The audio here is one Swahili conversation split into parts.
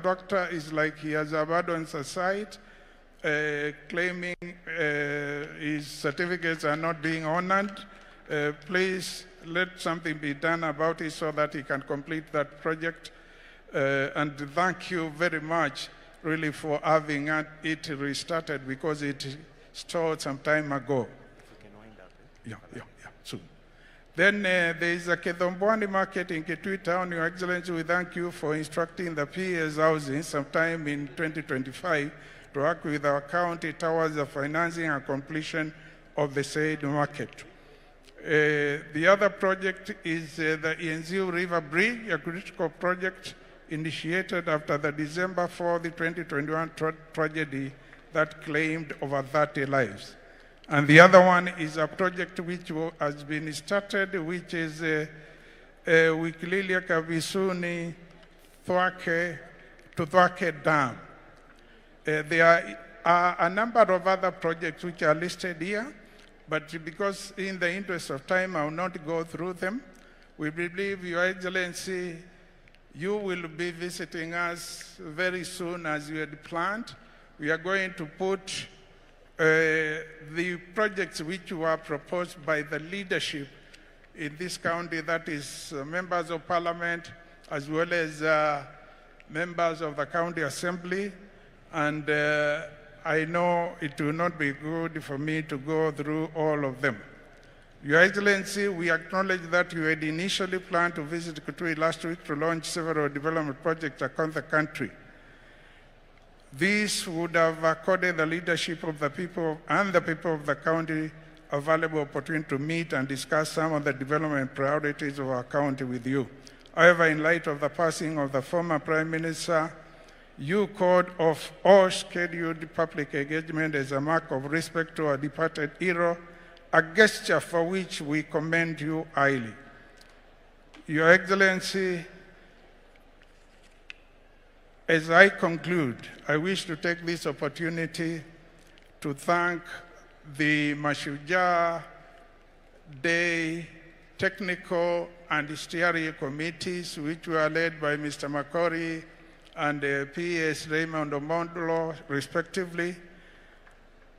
doctor is like he has abandoned the site, claiming his certificates are not being honored. Please let something be done about it so that he can complete that project. And thank you very much, really, for having it restarted, because it stalled some time ago. If we can wind up. Yeah, soon. Then there is a Kedhombwani market in Kitui town. Your Excellency, we thank you for instructing the PS housing sometime in 2025 to work with our county towards the financing and completion of the said market. The other project is the Ienziu River Bridge, a critical project initiated after the December 4th, 2021 tragedy that claimed over 30 lives. And the other one is a project which has been started, which is Wikililia Kabisuni Ithookwe Dam. There are a number of other projects which are listed here, but because in the interest of time, I will not go through them. We believe, Your Excellency, you will be visiting us very soon as you had planned. We are going to put the projects which were proposed by the leadership in this county, that is members of parliament, as well as members of the county assembly. And I know it will not be good for me to go through all of them. Your Excellency, we acknowledge that you had initially planned to visit Kitui last week to launch several development projects across the country. This would have accorded the leadership of the people and the people of the county a valuable opportunity to meet and discuss some of the development priorities of our county with you. However, in light of the passing of the former Prime Minister, you called off all scheduled public engagement as a mark of respect to our departed hero, a gesture for which we commend you highly. Your Excellency, as I conclude, I wish to take this opportunity to thank the Mashujaa Day technical and steering committees, which were led by Mr. Makori and PS Raymond Omondolo, respectively,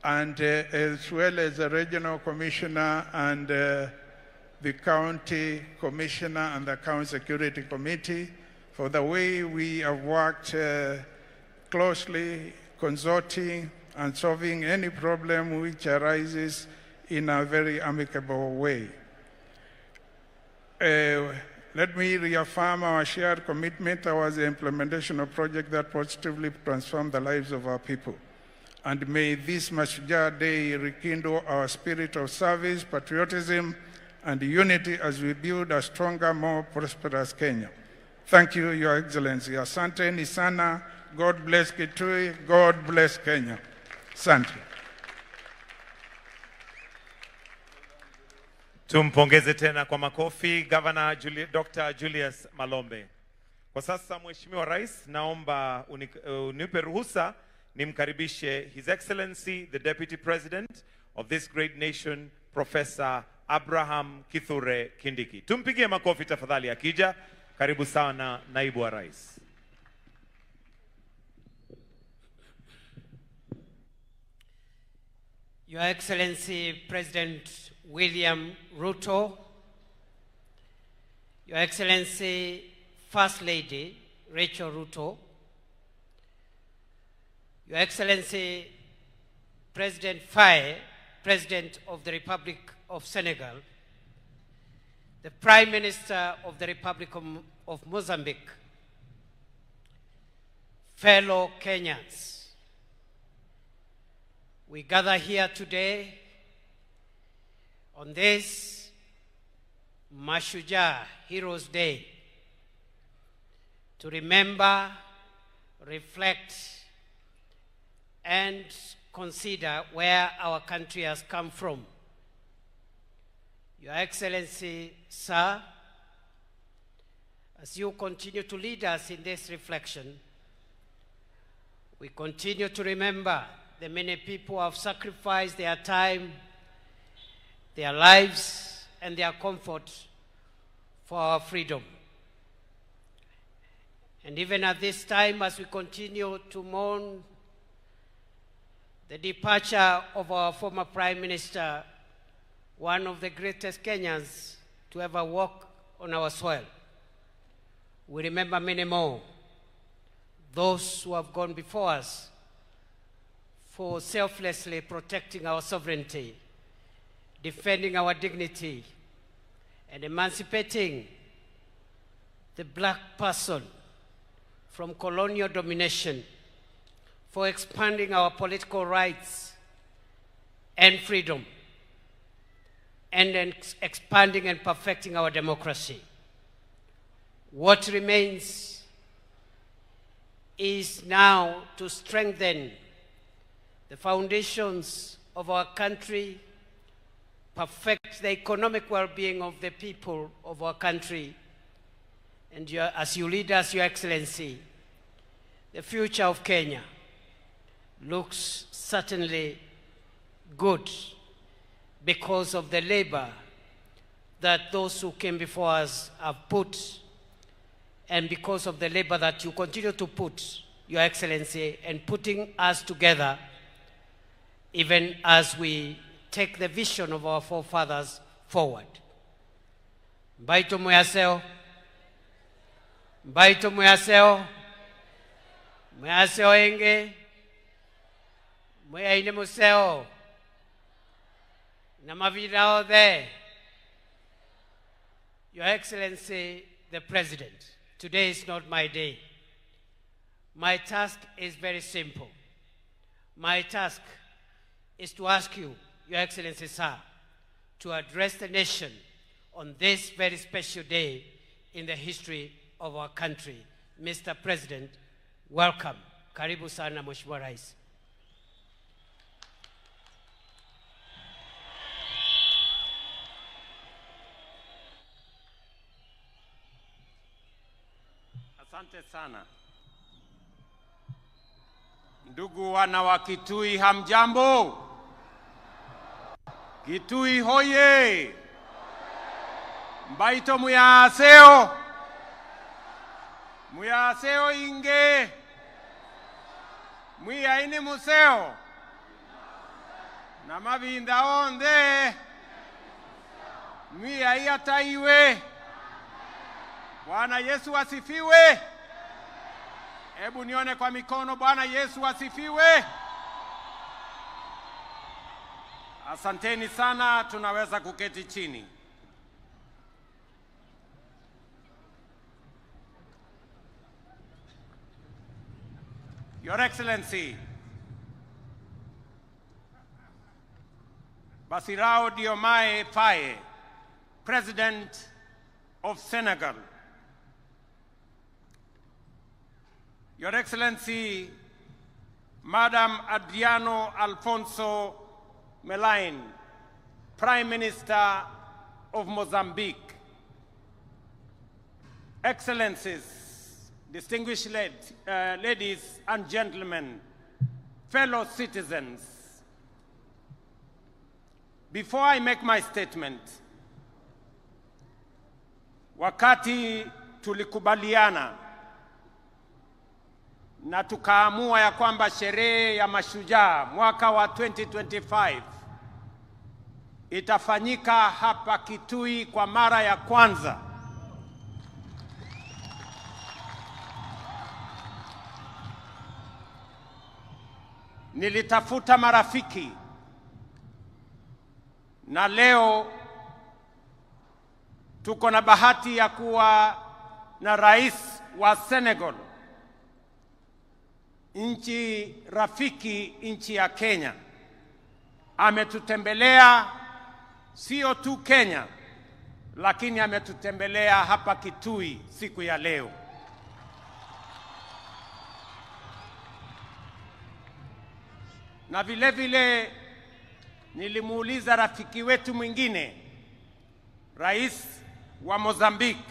and as well as the regional commissioner and the county commissioner and the county security committee for the way we have worked closely, consulting and solving any problem which arises in a very amicable way. Let me reaffirm our shared commitment towards the implementation of projects that positively transform the lives of our people. And may this Mashujaa Day rekindle our spirit of service, patriotism, and unity as we build a stronger, more prosperous Kenya. Thank you, Your Excellency. Asante ni sana. God bless Kitui. God bless Kenya. Asante. Tumpongeze tena kwa makofi Governor Dr. Julius Malombe. Kwa sasa Mheshimiwa Rais, naomba unipe ruhusa nimkaribishe His Excellency the Deputy President of this great nation, Professor Abraham Kithure Kindiki. Tumpigie makofi tafadhali akija. Karibu sana Naibu wa Rais. Your Excellency President William Ruto, Your Excellency First Lady Rachel Ruto, Your Excellency President Faye, President of the Republic of Senegal, the Prime Minister of the Republic of Mozambique, fellow Kenyans, we gather here today on this Mashujaa Heroes Day to remember, reflect, and consider where our country has come from. Your Excellency, Sir, as you continue to lead us in this reflection, we continue to remember the many people who have sacrificed their time, their lives, and their comfort for our freedom. And even at this time, as we continue to mourn the departure of our former Prime Minister, one of the greatest Kenyans to ever walk on our soil, we remember many more, those who have gone before us for selflessly protecting our sovereignty, defending our dignity, and emancipating the black person from colonial domination, for expanding our political rights and freedom, and expanding and perfecting our democracy. What remains is now to strengthen the foundations of our country, perfect the economic well-being of the people of our country, and as you lead us, Your Excellency, the future of Kenya looks certainly good because of the labor that those who came before us have put, and because of the labor that you continue to put, Your Excellency, and putting us together even as we take the vision of our forefathers forward. Mbaito muyaseo, mbaito muyaseo, muyaseo enge, muyaine museo, namavirao there. Your Excellency, the President, today is not my day. My task is very simple. My task is to ask you, Your Excellency, sir, to address the nation on this very special day in the history of our country. Mr. President, welcome. Karibu sana, Mheshimiwa Rais. Asante sana. Ndugu wana wa Kitui, hamjambo? Kitui hoye! Mbaito muyaseo! Muyaseo inge! Muyaine museo! Namavinda onde! Muyaia taiwe! Bwana Yesu asifiwe! Hebu nione kwa mikono. Bwana Yesu asifiwe! Asanteni sana, tunaweza kuketi chini. Your Excellency, Bassirou Diomaye Faye, President of Senegal. Your Excellency, Madam Adriano Alfonso Melaine, Prime Minister of Mozambique. Excellencies, distinguished ladies and gentlemen, fellow citizens, before I make my statement, wakati tulikubaliana na tukaamua ya kwamba sherehe ya Mashujaa mwaka wa 2025 itafanyika hapa Kitui kwa mara ya kwanza. Nilitafuta marafiki na leo tuko na bahati ya kuwa na rais wa Senegal, nchi rafiki, nchi ya Kenya. Ametutembelea sio tu Kenya, lakini ametutembelea hapa Kitui siku ya leo. Na vile vile nilimuuliza rafiki wetu mwingine, rais wa Mozambique,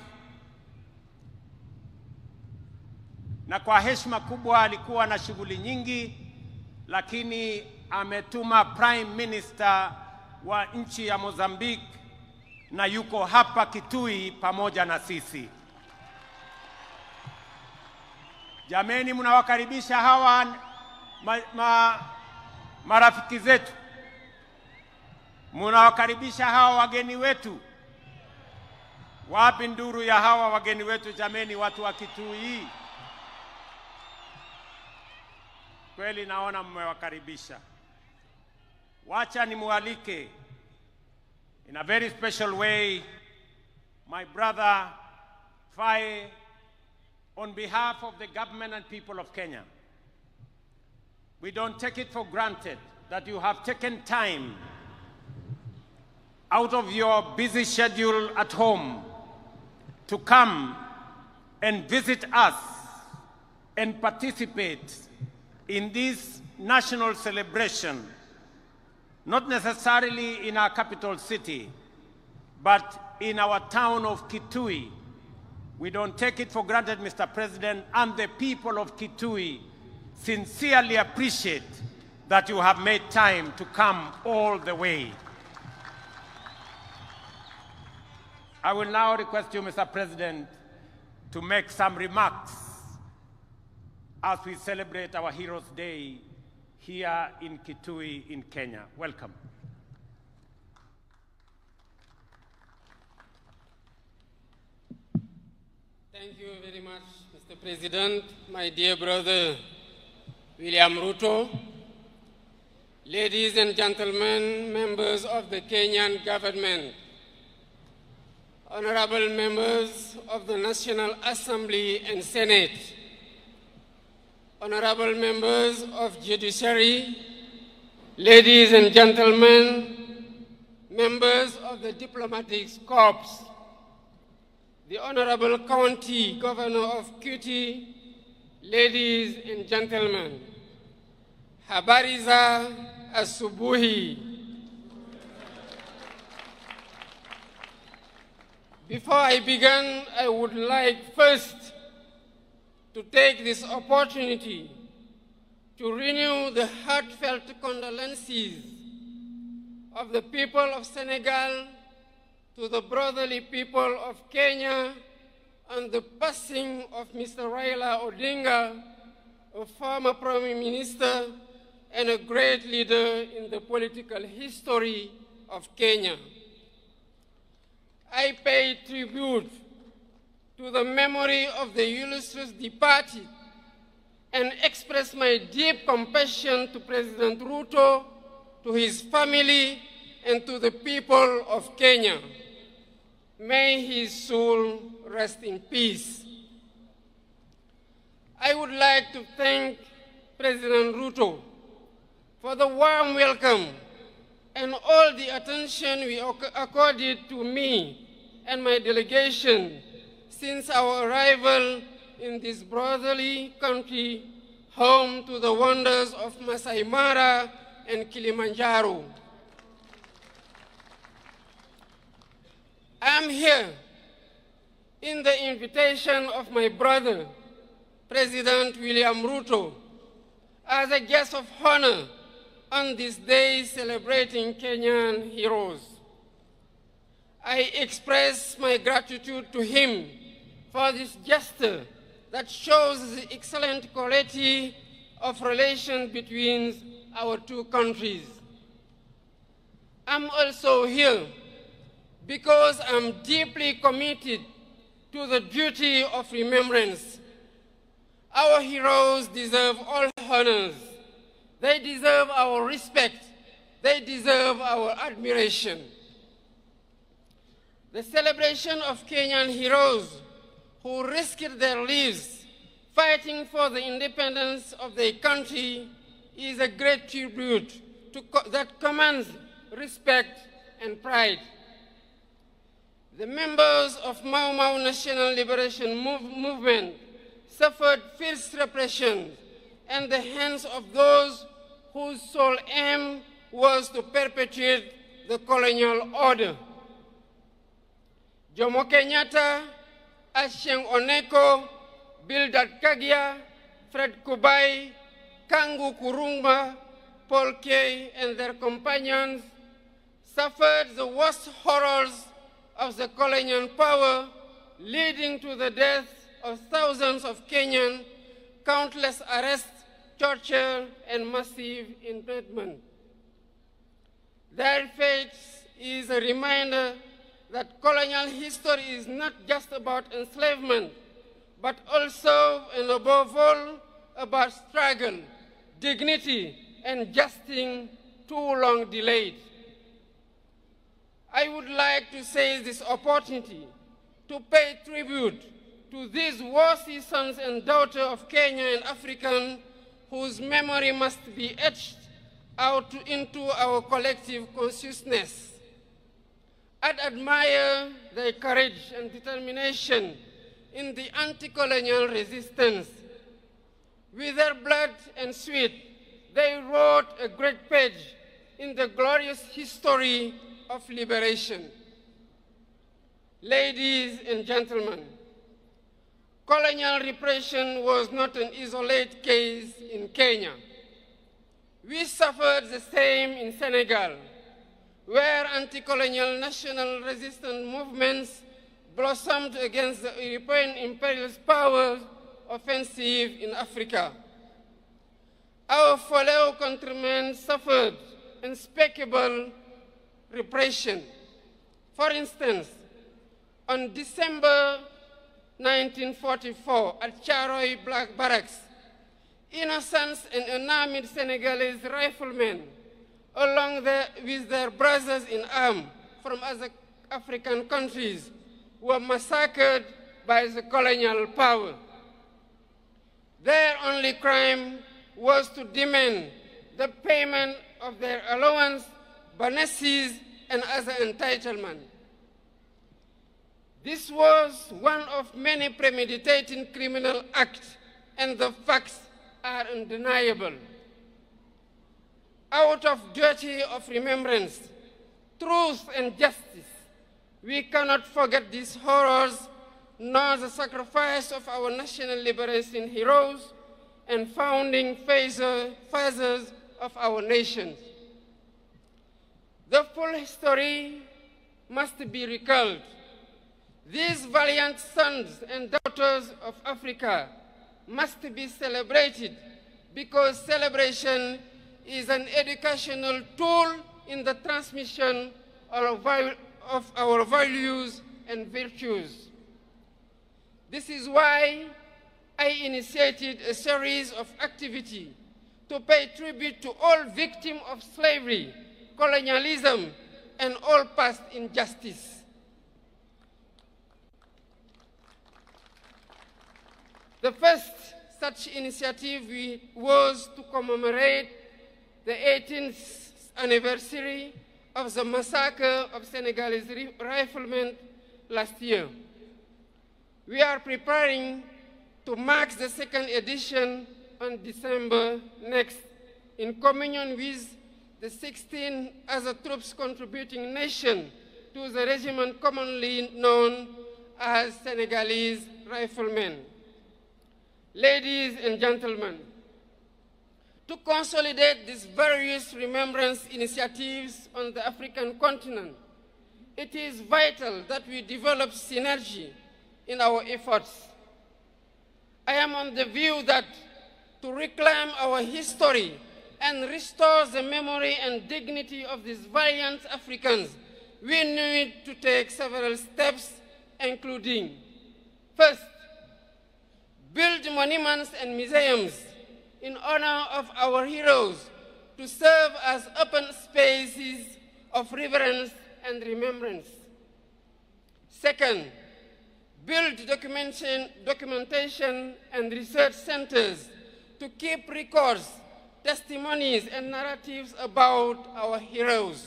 na kwa heshima kubwa alikuwa na shughuli nyingi, lakini ametuma Prime Minister wa nchi ya Mozambique na yuko hapa Kitui pamoja na sisi. Jameni, mnawakaribisha hawa marafiki zetu. Mnawakaribisha hawa wageni wetu. Wapi nduru ya hawa wageni wetu jameni, watu wa Kitui? Kweli naona mmewakaribisha. Wacha nimualike in a very special way my brother Faye on behalf of the government and people of Kenya. We don't take it for granted that you have taken time out of your busy schedule at home to come and visit us and participate in this national celebration, not necessarily in our capital city, but in our town of Kitui. We don't take it for granted, Mr. President, and the people of Kitui sincerely appreciate that you have made time to come all the way. I will now request you, Mr. President, to make some remarks as we celebrate our Heroes' Day here in Kitui in Kenya. Welcome. Thank you very much, Mr. President, my dear brother William Ruto, ladies and gentlemen, members of the Kenyan government, honorable members of the National Assembly and Senate, honorable members of Judiciary, ladies and gentlemen, members of the Diplomatic Corps, the Honorable County Governor of Kitui, ladies and gentlemen, habari za asubuhi. Before I begin, I would like first to take this opportunity to renew the heartfelt condolences of the people of Senegal to the brotherly people of Kenya on the passing of Mr. Raila Odinga, a former Prime Minister and a great leader in the political history of Kenya. I pay tribute to the memory of the illustrious departed and express my deep compassion to President Ruto, to his family, and to the people of Kenya. May his soul rest in peace. I would like to thank President Ruto for the warm welcome and all the attention we accorded to me and my delegation since our arrival in this brotherly country, home to the wonders of Masai Mara and Kilimanjaro. I am here in the invitation of my brother, President William Ruto, as a guest of honor on this day celebrating Kenyan heroes. I express my gratitude to him for this gesture that shows the excellent quality of relations between our two countries. I'm also here because I'm deeply committed to the duty of remembrance. Our heroes deserve all honors. They deserve our respect. They deserve our admiration. The celebration of Kenyan heroes who risked their lives fighting for the independence of their country is a great tribute that commands respect and pride. The members of Mau Mau National Liberation Movement suffered fierce repression at the hands of those whose sole aim was to perpetuate the colonial order. Jomo Kenyatta, Achieng Oneko, Bildad Kagia, Fred Kubai, Kangu Kurumba, Paul Kay, and their companions suffered the worst horrors of the colonial power, leading to the death of thousands of Kenyans, countless arrests, torture, and massive internment. Their fate is a reminder that colonial history is not just about enslavement, but also and above all about struggle, dignity, and justice too long delayed. I would like to seize this opportunity to pay tribute to these worthy sons and daughters of Kenya and African whose memory must be etched out into our collective consciousness. I'd admire their courage and determination in the anti-colonial resistance. With their blood and sweat, they wrote a great page in the glorious history of liberation. Ladies and gentlemen, colonial repression was not an isolated case in Kenya. We suffered the same in Senegal, where anti-colonial national resistance movements blossomed against the European imperialist powers' offensive in Africa. Our fellow countrymen suffered unspeakable repression. For instance, on December 1944 at Charoy Black Barracks, innocent and unarmed Senegalese riflemen, along with their brothers in arms from other African countries, were massacred by the colonial power. Their only crime was to demand the payment of their allowance, bonuses, and other entitlements. This was one of many premeditated criminal acts, and the facts are undeniable. Out of duty of remembrance, truth, and justice, we cannot forget these horrors, nor the sacrifice of our national liberation heroes and founding fathers of our nation. The full history must be recalled. These valiant sons and daughters of Africa must be celebrated because celebration is an educational tool in the transmission of our values and virtues. This is why I initiated a series of activities to pay tribute to all victims of slavery, colonialism, and all past injustice. The first such initiative was to commemorate the 18th anniversary of the massacre of Senegalese riflemen last year. We are preparing to mark the second edition on December next, in communion with the 16 other troops contributing nations to the regiment commonly known as Senegalese riflemen. Ladies and gentlemen, to consolidate these various remembrance initiatives on the African continent, it is vital that we develop synergy in our efforts. I am on the view that to reclaim our history and restore the memory and dignity of these valiant Africans, we need to take several steps, including, first, build monuments and museums in honor of our heroes to serve as open spaces of reverence and remembrance. Second, build documentation and research centers to keep records, testimonies, and narratives about our heroes,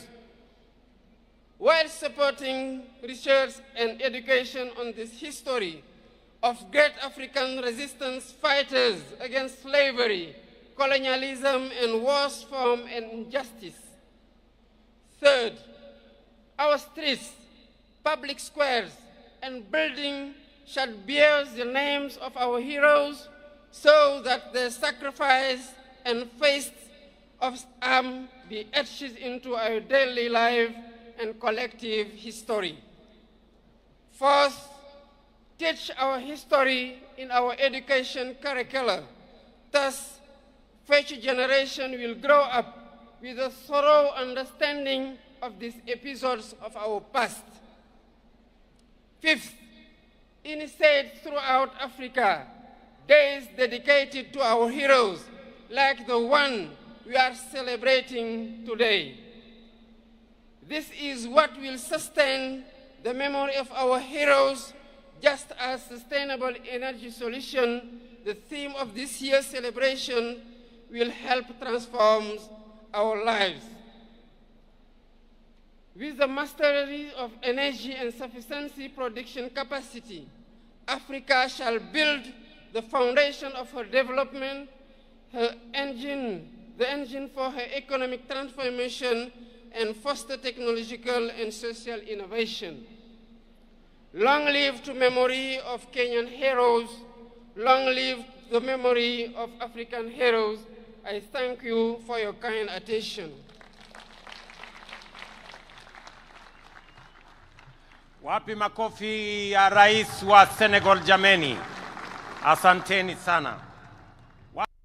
while supporting research and education on this history of great African resistance fighters against slavery, colonialism, and worse form and injustice. Third, our streets, public squares, and buildings should bear the names of our heroes so that their sacrifice and faith of arms be etched into our daily life and collective history. Fourth, teach our history in our education curricula Thus, future generation will grow up with a thorough understanding of these episodes of our past. Fifth, instead throughout Africa, days dedicated to our heroes, like the one we are celebrating today. This is what will sustain the memory of our heroes, just as sustainable energy solution, the theme of this year's celebration, will help transform our lives. With the mastery of energy and sufficiency production capacity, Africa shall build the foundation of her development, the engine for her economic transformation, and foster technological and social innovation. Long live to memory of Kenyan heroes. Long live the memory of African heroes. I thank you for your kind attention. Wapi makofi ya Rais wa Senegal jameni. Asanteni sana.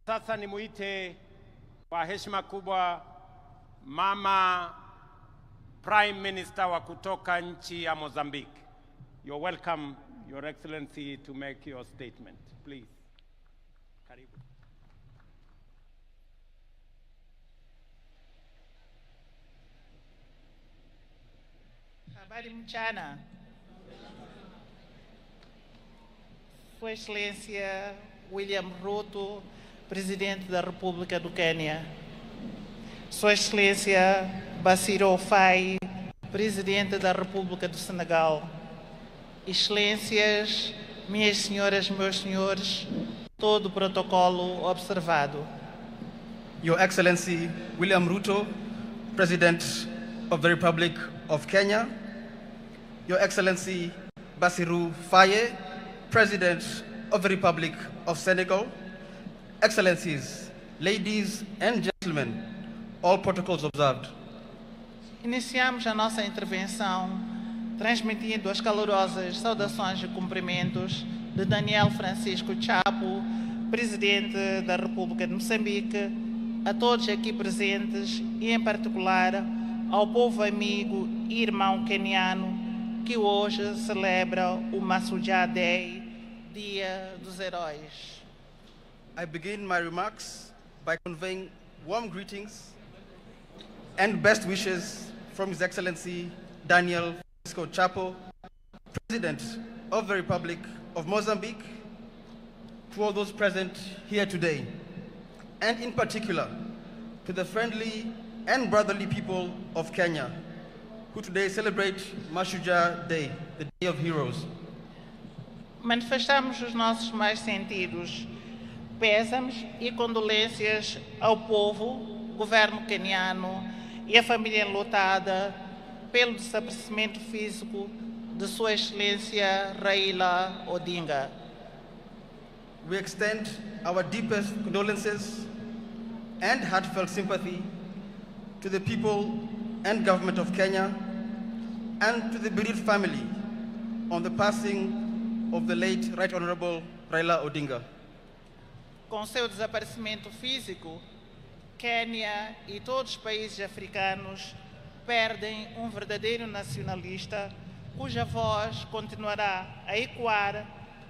Sasa nimuite kwa heshima kubwa Mama Prime Minister wa kutoka nchi ya Mozambique. You're welcome, Your Excellency, to make your statement. Please. Karibu. Habari mchana. Sua Excelência William Ruto, Presidente da República do Quênia. Sua Excelência Bassirou Faye, Presidente da República do Senegal. Excelências, minhas senhoras, meus senhores, todo o protocolo observado. Your Excellency William Ruto, President of the Republic of Kenya. Your Excellency Bassirou Faye, President of the Republic of Senegal. Excellencies, ladies and gentlemen, all protocols observed. Iniciamos a nossa intervenção transmitindo as calorosas saudações e cumprimentos de Daniel Francisco Chapo, Presidente da República de Moçambique, a todos aqui presentes e, em particular, ao povo amigo e irmão queniano que hoje celebra o Mashujaa Day, Dia dos Heróis. I begin my remarks by conveying warm greetings and best wishes from His Excellency Daniel Francisco Chapo, President of the Republic of Mozambique, to all those present here today, and in particular to the friendly and brotherly people of Kenya, who today celebrate Mashujaa Day, the Day of Heroes. Manifestamos os nossos mais sentidos pésamos e condolências ao povo, governo queniano e a família enlutada pelo desaparecimento físico de Sua Excelência Raila Odinga. We extend our deepest condolences and heartfelt sympathy to the people and government of Kenya and to the bereaved family on the passing of the late Right Honorable Raila Odinga. Com seu desaparecimento físico, Quênia e todos os países africanos perdem um verdadeiro nacionalista cuja voz continuará a ecoar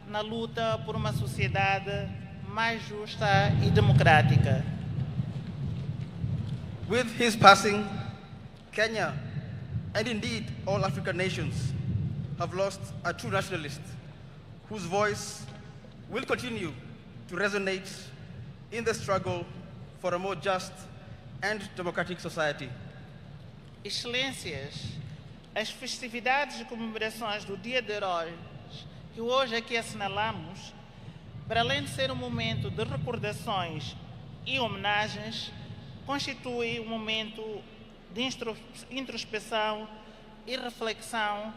na luta por uma sociedade mais justa e democrática. With his passing, Kenya, and indeed all African nations, have lost a true nationalist whose voice will continue to resonate in the struggle for a more just and democratic society. Excelências, as festividades e comemorações do Dia de Heróis que hoje aqui assinalamos, para além de ser um momento de recordações e homenagens, constitui um momento de introspecção e reflexão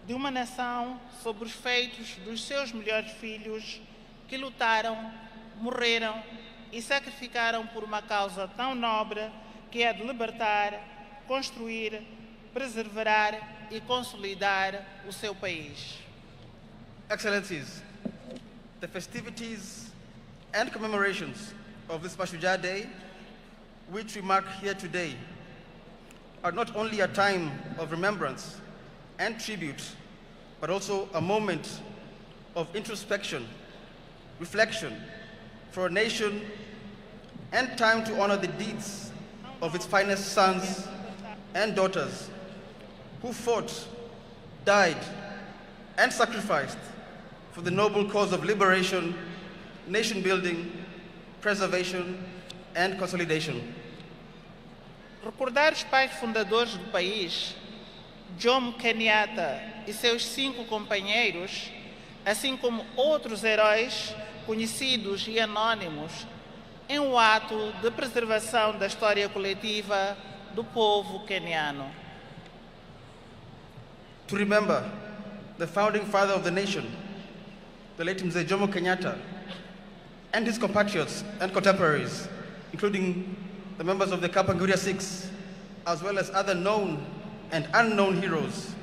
de uma nação sobre os feitos dos seus melhores filhos que lutaram, morreram e sacrificaram por uma causa tão nobre que é de libertar, construir, preservar e consolidar o seu país. Excellencies, the festivities and commemorations of this Mashujaa Day, which we mark here today, are not only a time of remembrance and tribute, but also a moment of introspection, reflection for a nation, and time to honor the deeds of its finest sons and daughters who fought, died, and sacrificed for the noble cause of liberation, nation building, preservation, and consolidation. Recordar os pais fundadores do país, Jomo Kenyatta e seus 5 companheiros, assim como outros heróis conhecidos e anônimos, em um ato de preservação da história coletiva do povo queniano. To remember the founding father of the nation, the late Mzee Jomo Kenyatta, and his compatriots and contemporaries, including the members of the Kapenguria Six, as well as other known and unknown heroes,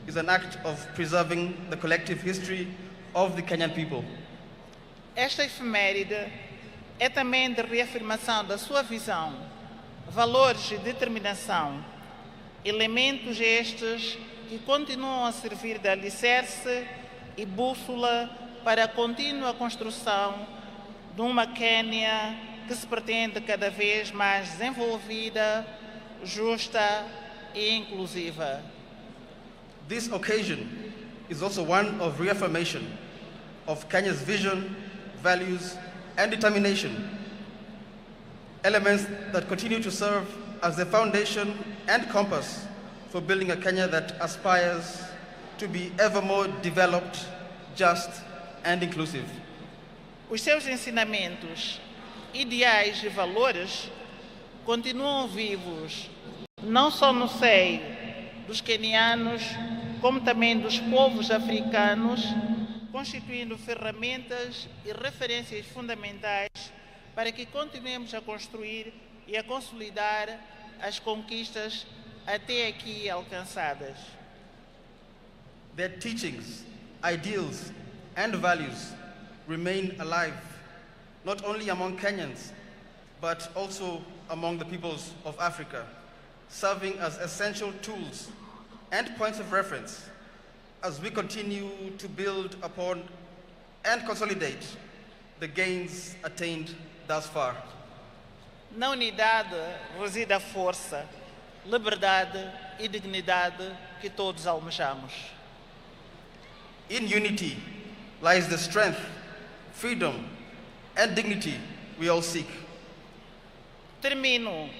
is an act of preserving the collective history of the Kenyan people. Esta efeméride é também de reafirmação da sua visão, valores e determinação, elementos estes que continuam a servir de alicerce e bússola para a contínua construção de uma Quênia que se pretende cada vez mais desenvolvida, justa e inclusiva. This occasion is also one of reaffirmation of Kenya's vision, values, and determination, elements that continue to serve as the foundation and compass for building a Kenya that aspires to be ever more developed, just, and inclusive. Os seus ensinamentos, ideais e valores continuam vivos, não só no seio dos quenianos, como também dos povos africanos, constituindo ferramentas e referências fundamentais para que continuemos a construir e a consolidar as conquistas até aqui alcançadas. Their teachings, ideals, and values remain alive, not only among Kenyans, but also among the peoples of Africa, serving as essential tools and points of reference as we continue to build upon and consolidate the gains attained thus far. Na unidade reside a força, liberdade e dignidade que todos almejamos. In unity lies the strength, freedom, and dignity we all seek. Termino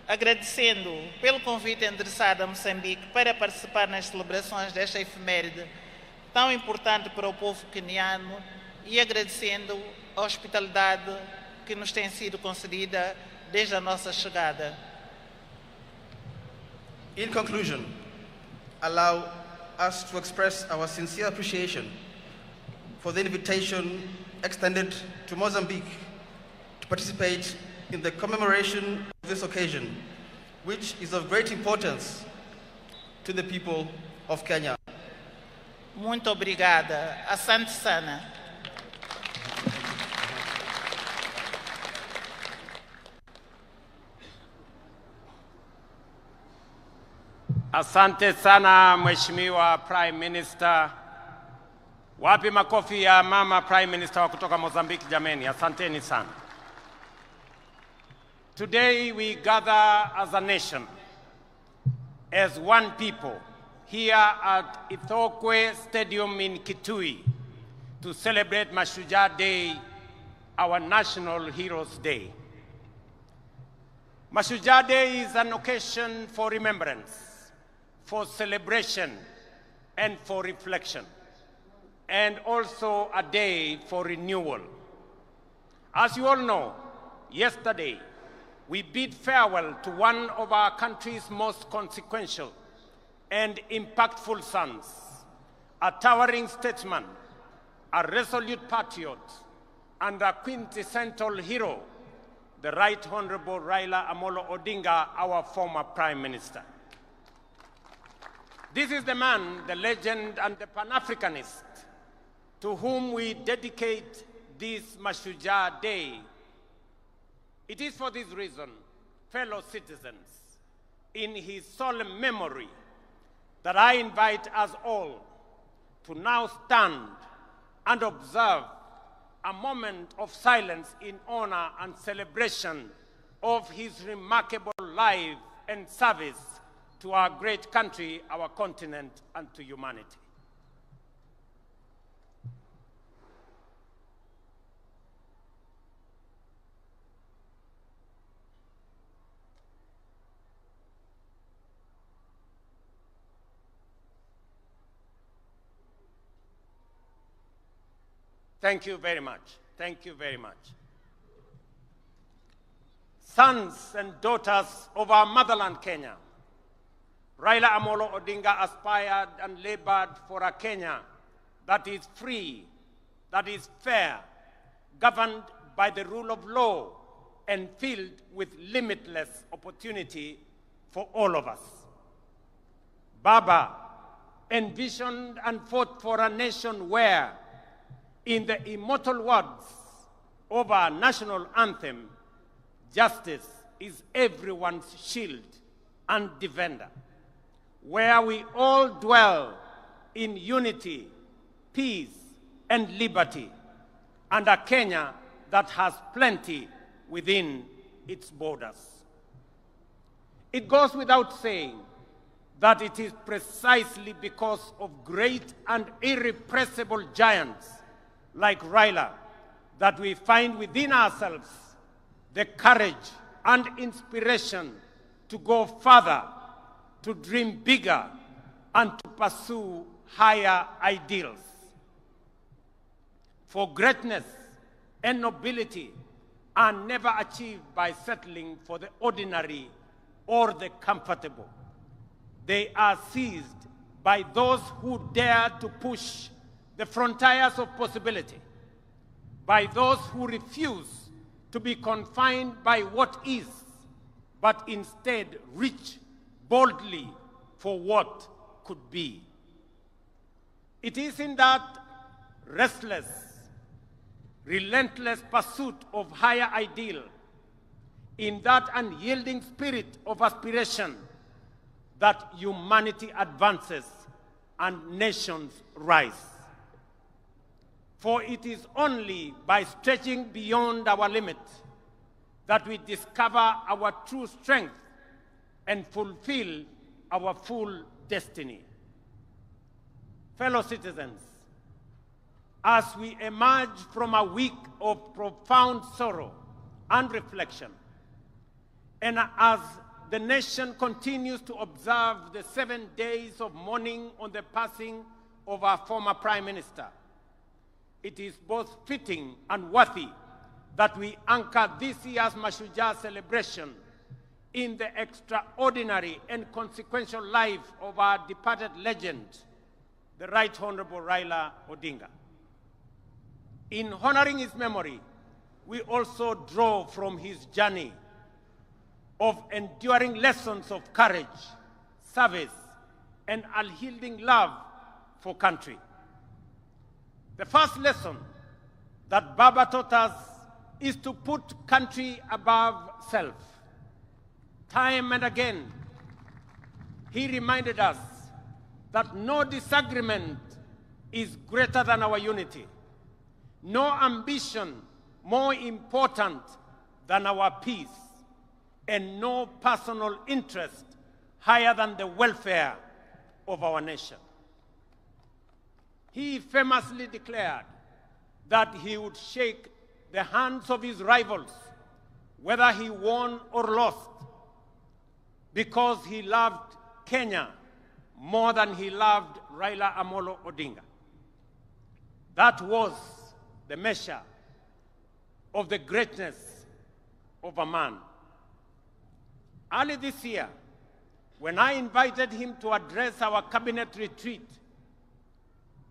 agradecendo pelo convite endereçado a Moçambique para participar nas celebrações desta efeméride tão importante para o povo queniano e agradecendo a hospitalidade que nos tem sido concedida desde a nossa chegada. In conclusion, allow us to express our sincere appreciation for the invitation extended to Mozambique to participate in the commemoration of this occasion, which is of great importance to the people of Kenya. Muito obrigada. Asante sana. Asante sana Mheshimiwa Prime Minister. Wapi makofi ya mama Prime Minister wa kutoka Mozambique jameni. Asanteni sana. Today we gather as a nation, as one people, here at Ithookwe Stadium in Kitui to celebrate Mashujaa Day, our National Heroes Day. Mashujaa Day is an occasion for remembrance, for celebration, and for reflection, and also a day for renewal. As you all know, yesterday, we bid farewell to one of our country's most consequential and impactful sons, a towering statesman, a resolute patriot, and a quintessential hero, the Right Honorable Raila Amolo Odinga, our former Prime Minister. This is the man, the legend, and the Pan-Africanist to whom we dedicate this Mashujaa Day It is for this reason, fellow citizens, in his solemn memory, that I invite us all to now stand and observe a moment of silence in honor and celebration of his remarkable life and service to our great country, our continent, and to humanity. Thank you very much. Thank you very much. Sons and daughters of our motherland, Kenya, Raila Amolo Odinga aspired and labored for a Kenya that is free, that is fair, governed by the rule of law, and filled with limitless opportunity for all of us. Baba envisioned and fought for a nation where, in the immortal words of our national anthem, justice is everyone's shield and defender, where we all dwell in unity, peace, and liberty, and a Kenya that has plenty within its borders. It goes without saying that it is precisely because of great and irrepressible giants like Raila that we find within ourselves the courage and inspiration to go further, to dream bigger, and to pursue higher ideals. For greatness and nobility are never achieved by settling for the ordinary or the comfortable. They are seized by those who dare to push the frontiers of possibility, by those who refuse to be confined by what is, but instead reach boldly for what could be. It is in that restless, relentless pursuit of higher ideal, in that unyielding spirit of aspiration, that humanity advances and nations rise. For it is only by stretching beyond our limits that we discover our true strength and fulfill our full destiny. Fellow citizens, as we emerge from a week of profound sorrow and reflection, and as the nation continues to observe the 7 days of mourning on the passing of our former Prime Minister, it is both fitting and worthy that we anchor this year's Mashujaa celebration in the extraordinary and consequential life of our departed legend, the Right Honorable Raila Odinga. In honoring his memory, we also draw from his journey of enduring lessons of courage, service, and unyielding love for country. The first lesson that Baba taught us is to put country above self. Time and again, he reminded us that no disagreement is greater than our unity, no ambition more important than our peace, and no personal interest higher than the welfare of our nation. He famously declared that he would shake the hands of his rivals, whether he won or lost, because he loved Kenya more than he loved Raila Amolo Odinga. That was the measure of the greatness of a man. Early this year, when I invited him to address our cabinet retreat,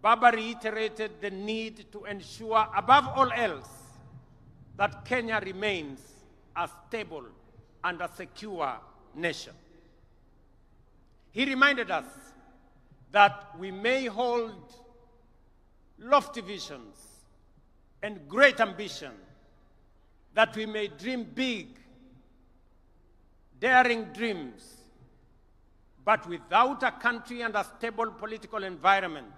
Baba reiterated the need to ensure, above all else, that Kenya remains a stable and a secure nation. He reminded us that we may hold lofty visions and great ambition, that we may dream big, daring dreams, but without a country and a stable political environment,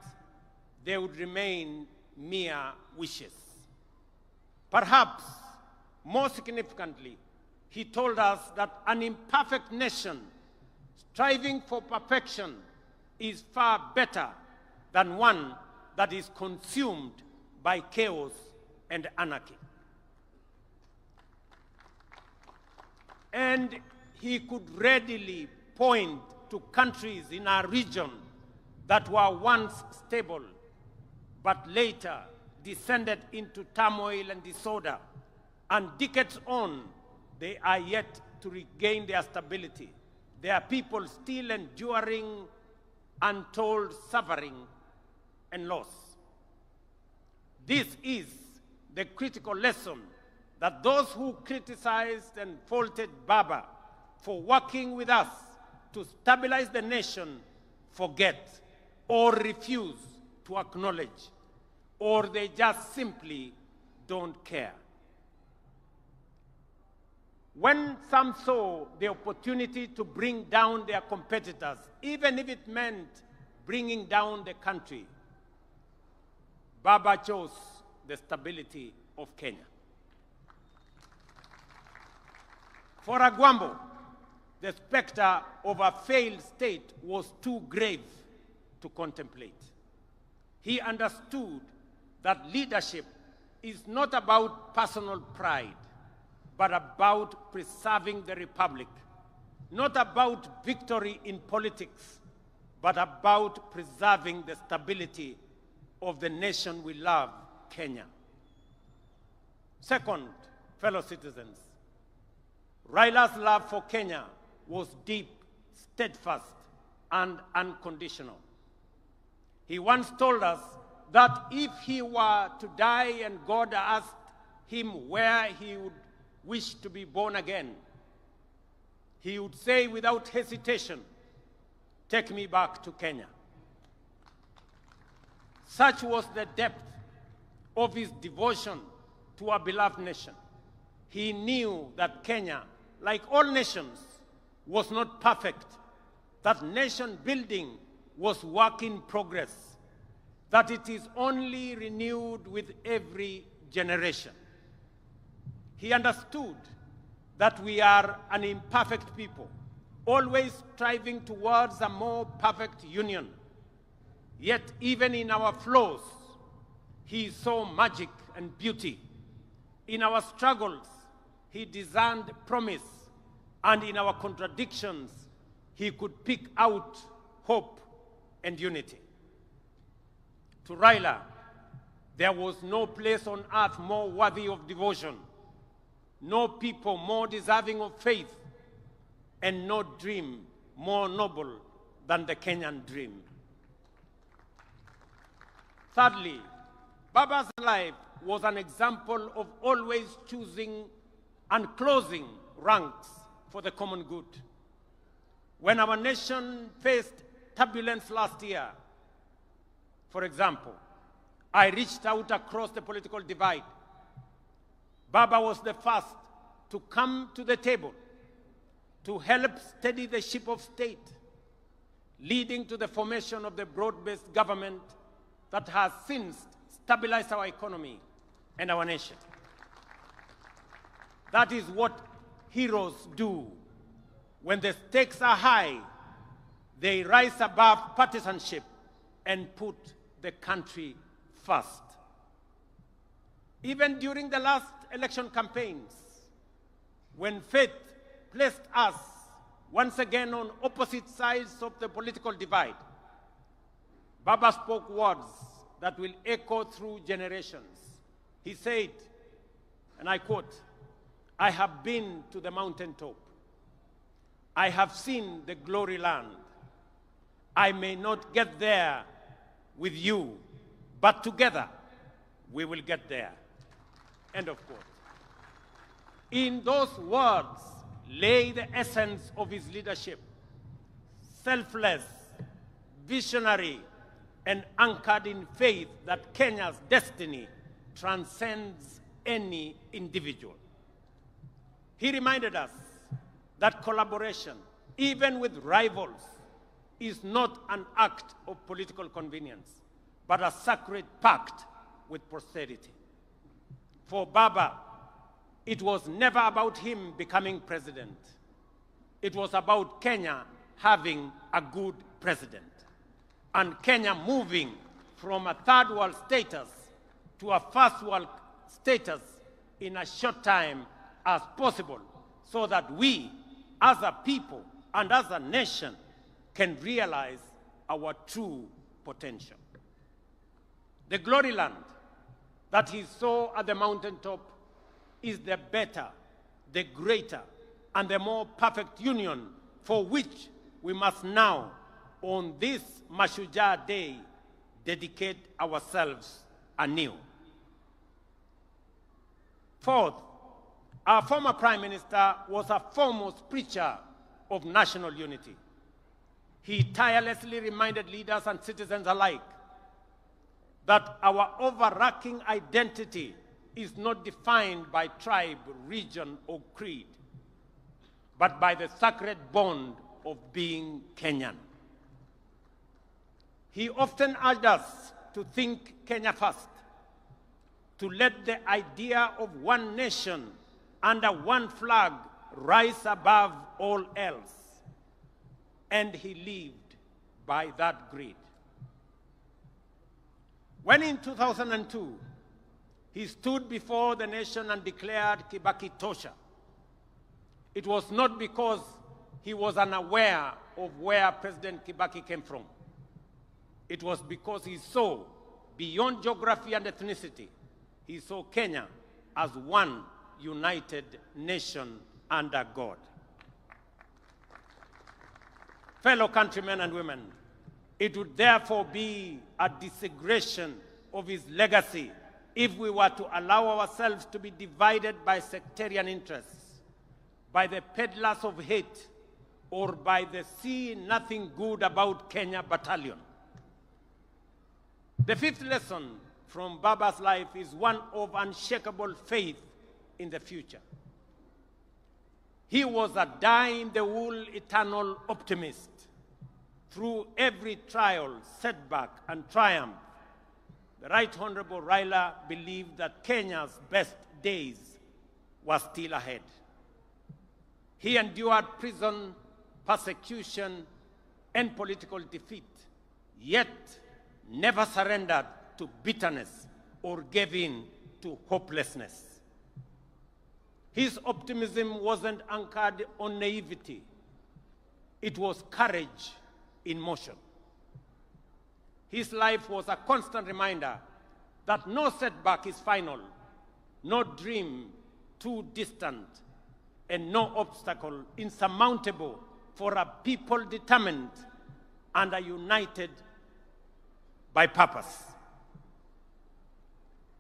they would remain mere wishes. Perhaps, more significantly, he told us that an imperfect nation striving for perfection is far better than one that is consumed by chaos and anarchy. And he could readily point to countries in our region that were once stable, but later descended into turmoil and disorder, and decades on, they are yet to regain their stability. There are people still enduring untold suffering and loss. This is the critical lesson that those who criticized and faulted Baba for working with us to stabilize the nation forget or refuse to acknowledge, or they just simply don't care. When some saw the opportunity to bring down their competitors, even if it meant bringing down the country, Baba chose the stability of Kenya. For Agwambo, the specter of a failed state was too grave to contemplate. He understood that leadership is not about personal pride, but about preserving the republic, not about victory in politics, but about preserving the stability of the nation we love, Kenya. Second, fellow citizens, Raila's love for Kenya was deep, steadfast, and unconditional. He once told us that if he were to die and God asked him where he would wish to be born again, he would say without hesitation, "Take me back to Kenya." Such was the depth of his devotion to our beloved nation. He knew that Kenya, like all nations, was not perfect, that nation building was work in progress, that it is only renewed with every generation. He understood that we are an imperfect people, always striving towards a more perfect union. Yet even in our flaws, he saw magic and beauty. In our struggles, he discerned promise, and in our contradictions, he could pick out hope and unity. To Raila, there was no place on earth more worthy of devotion, no people more deserving of faith, and no dream more noble than the Kenyan dream. Thirdly, Baba's life was an example of always choosing and closing ranks for the common good. When our nation faced turbulence last year, for example, I reached out across the political divide. Baba was the first to come to the table to help steady the ship of state, leading to the formation of the broad-based government that has since stabilized our economy and our nation. That is what heroes do. When the stakes are high, they rise above partisanship and put the country first. Even during the last election campaigns, when fate placed us once again on opposite sides of the political divide, Baba spoke words that will echo through generations. He said, and I quote, "I have been to the mountaintop. I have seen the glory land. I may not get there with you, but together we will get there." End of quote. In those words lay the essence of his leadership: selfless, visionary, and anchored in faith that Kenya's destiny transcends any individual. He reminded us that collaboration, even with rivals, is not an act of political convenience, but a sacred pact with posterity. For Baba, it was never about him becoming president. It was about Kenya having a good president, and Kenya moving from a third world status to a first world status in a short time as possible, so that we, as a people and as a nation, can realize our true potential. The glory land that he saw at the mountaintop is the better, the greater, and the more perfect union for which we must now, on this Mashujaa Day, dedicate ourselves anew. Fourth, our former Prime Minister was a foremost preacher of national unity. He tirelessly reminded leaders and citizens alike that our overarching identity is not defined by tribe, region, or creed, but by the sacred bond of being Kenyan. He often urged us to think Kenya first, to let the idea of one nation under one flag rise above all else. And he lived by that creed. When in 2002, he stood before the nation and declared Kibaki Tosha, it was not because he was unaware of where President Kibaki came from. It was because he saw, beyond geography and ethnicity, he saw Kenya as one united nation under God. Fellow countrymen and women, it would therefore be a desecration of his legacy if we were to allow ourselves to be divided by sectarian interests, by the peddlers of hate, or by the see nothing good about Kenya battalion. The fifth lesson from Baba's life is one of unshakable faith in the future. He was a die-in-the-wool eternal optimist. Through every trial, setback, and triumph, the Right Honorable Raila believed that Kenya's best days were still ahead. He endured prison, persecution, and political defeat, yet never surrendered to bitterness or gave in to hopelessness. His optimism wasn't anchored on naivety. It was courage in motion. His life was a constant reminder that no setback is final, no dream too distant, and no obstacle insurmountable for a people determined and are united by purpose.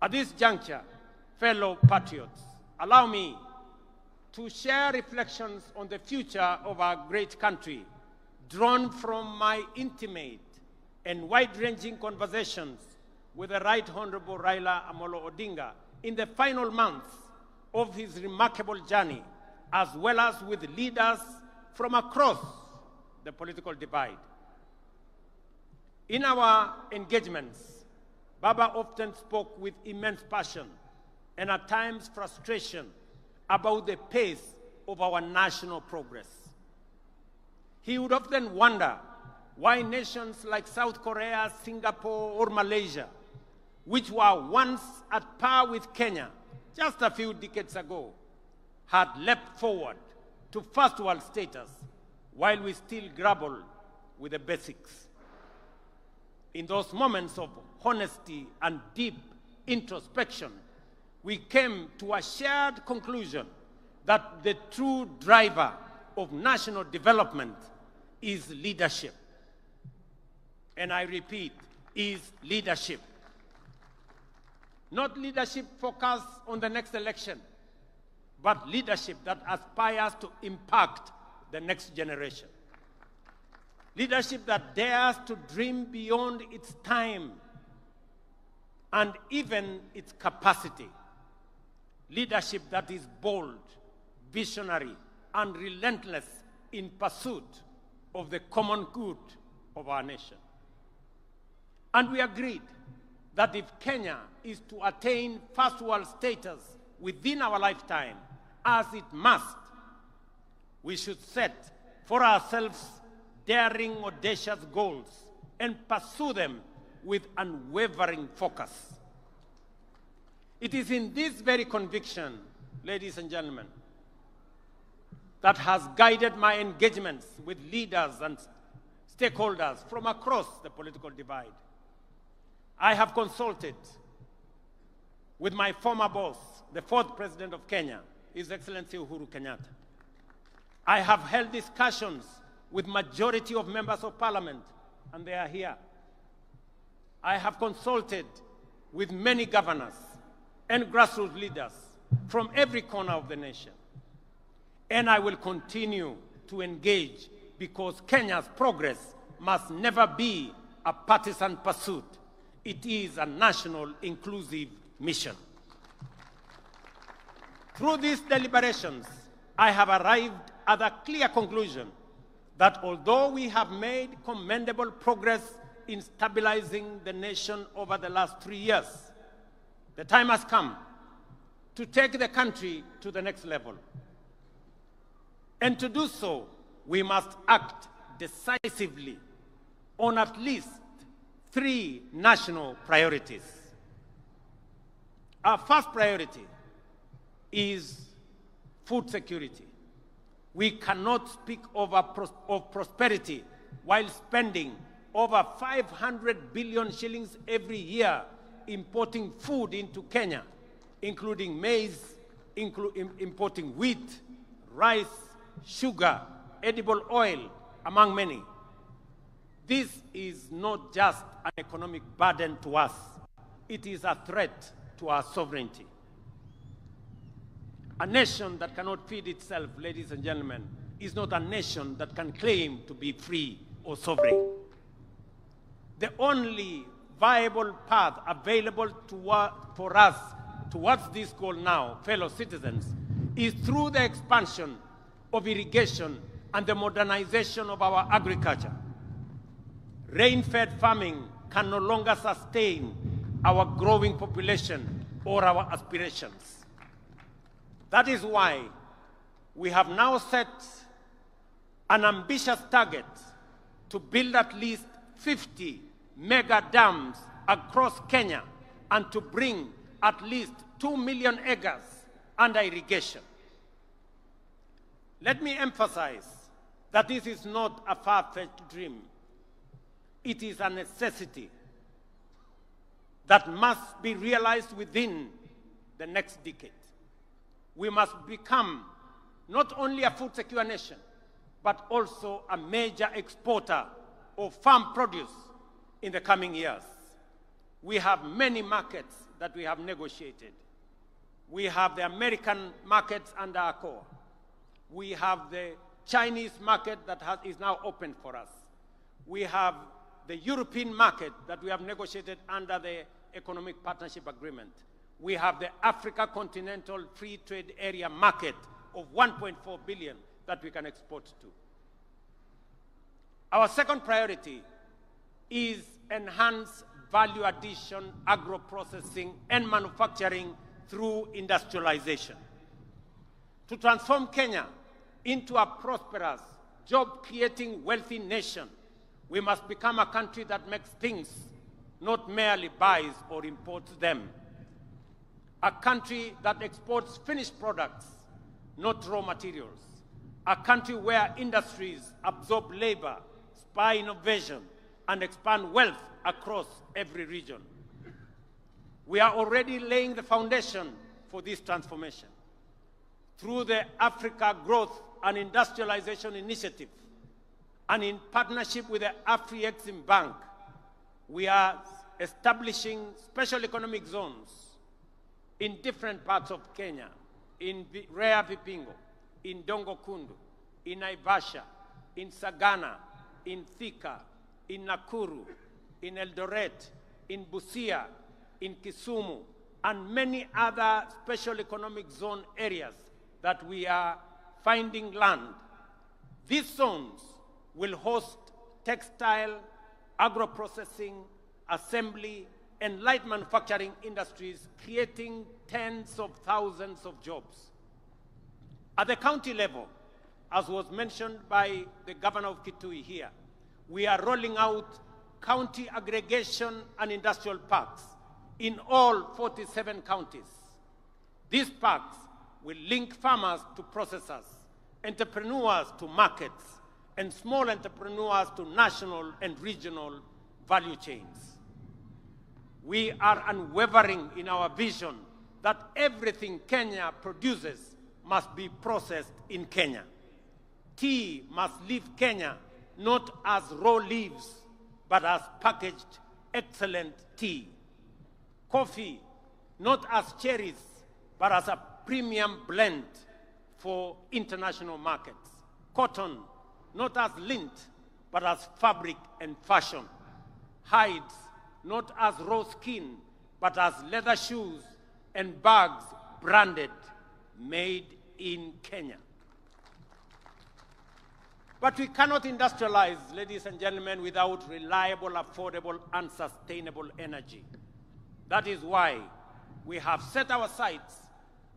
At this juncture, fellow patriots, allow me to share reflections on the future of our great country, drawn from my intimate and wide-ranging conversations with the Right Honorable Raila Amolo Odinga in the final months of his remarkable journey, as well as with leaders from across the political divide. In our engagements, Baba often spoke with immense passion and at times frustration about the pace of our national progress. He would often wonder why nations like South Korea, Singapore, or Malaysia, which were once at par with Kenya just a few decades ago, had leapt forward to first world status while we still grapple with the basics. In those moments of honesty and deep introspection, we came to a shared conclusion that the true driver of national development is leadership. And I repeat, is leadership. Not leadership focused on the next election, but leadership that aspires to impact the next generation. Leadership that dares to dream beyond its time and even its capacity. Leadership that is bold, visionary, and relentless in pursuit of the common good of our nation. And we agreed that if Kenya is to attain first world status within our lifetime, as it must, we should set for ourselves daring, audacious goals and pursue them with unwavering focus. It is in this very conviction, ladies and gentlemen, that has guided my engagements with leaders and stakeholders from across the political divide. I have consulted with my former boss, the fourth President of Kenya, His Excellency Uhuru Kenyatta. I have held discussions with majority of members of parliament, and they are here. I have consulted with many governors and grassroots leaders from every corner of the nation. And I will continue to engage because Kenya's progress must never be a partisan pursuit. It is a national inclusive mission. Through these deliberations, I have arrived at a clear conclusion that although we have made commendable progress in stabilizing the nation over the last 3 years, the time has come to take the country to the next level. And to do so, we must act decisively on at least 3 national priorities. Our first priority is food security. We cannot speak of prosperity while spending over 500 billion shillings every year importing food into Kenya, including maize, importing wheat, rice, sugar, edible oil, among many. This is not just an economic burden to us. It is a threat to our sovereignty. A nation that cannot feed itself, ladies and gentlemen, is not a nation that can claim to be free or sovereign. The only viable path available for us towards this goal now, fellow citizens, is through the expansion of irrigation and the modernization of our agriculture. Rain-fed farming can no longer sustain our growing population or our aspirations. That is why we have now set an ambitious target to build at least 50 mega dams across Kenya and to bring at least 2 million acres under irrigation. Let me emphasize that this is not a far-fetched dream. It is a necessity that must be realized within the next decade. We must become not only a food secure nation, but also a major exporter of farm produce in the coming years. We have many markets that we have negotiated. We have the American markets under ACOA. We have the Chinese market that is now open for us. We have the European market that we have negotiated under the Economic Partnership Agreement. We have the Africa Continental Free Trade Area market of 1.4 billion that we can export to. Our second priority is enhanced value addition, agro-processing, and manufacturing through industrialization. To transform Kenya into a prosperous, job-creating, wealthy nation, we must become a country that makes things, not merely buys or imports them. A country that exports finished products, not raw materials. A country where industries absorb labor, spur innovation, and expand wealth across every region. We are already laying the foundation for this transformation. Through the Africa Growth and Industrialization Initiative, and in partnership with the Afri-Exim Bank, we are establishing special economic zones in different parts of Kenya, in Rea Vipingo, in Dongo Kundu, in Naivasha, in Sagana, in Thika, in Nakuru, in Eldoret, in Busia, in Kisumu, and many other special economic zone areas that we are finding land. These zones will host textile, agro-processing, assembly, and light manufacturing industries, creating tens of thousands of jobs. At the county level, as was mentioned by the governor of Kitui here, we are rolling out county aggregation and industrial parks in all 47 counties. These parks will link farmers to processors, entrepreneurs to markets, and small entrepreneurs to national and regional value chains. We are unwavering in our vision that everything Kenya produces must be processed in Kenya. Tea must leave Kenya not as raw leaves, but as packaged excellent tea. Coffee, not as cherries, but as a premium blend for international markets. Cotton, not as lint, but as fabric and fashion. Hides, not as raw skin, but as leather shoes and bags branded, made in Kenya. But we cannot industrialize, ladies and gentlemen, without reliable, affordable, and sustainable energy. That is why we have set our sights